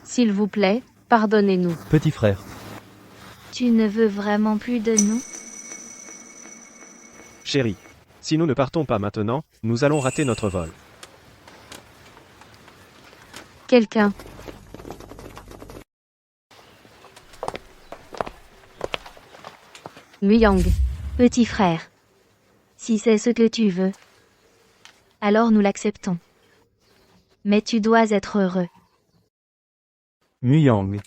S'il vous plaît, pardonnez-nous. Petit frère. Tu ne veux vraiment plus de nous? Chérie, si nous ne partons pas maintenant, nous allons rater notre vol. Quelqu'un. Muyang. Petit frère. Si c'est ce que tu veux, alors nous l'acceptons. Mais tu dois être heureux. Muyang.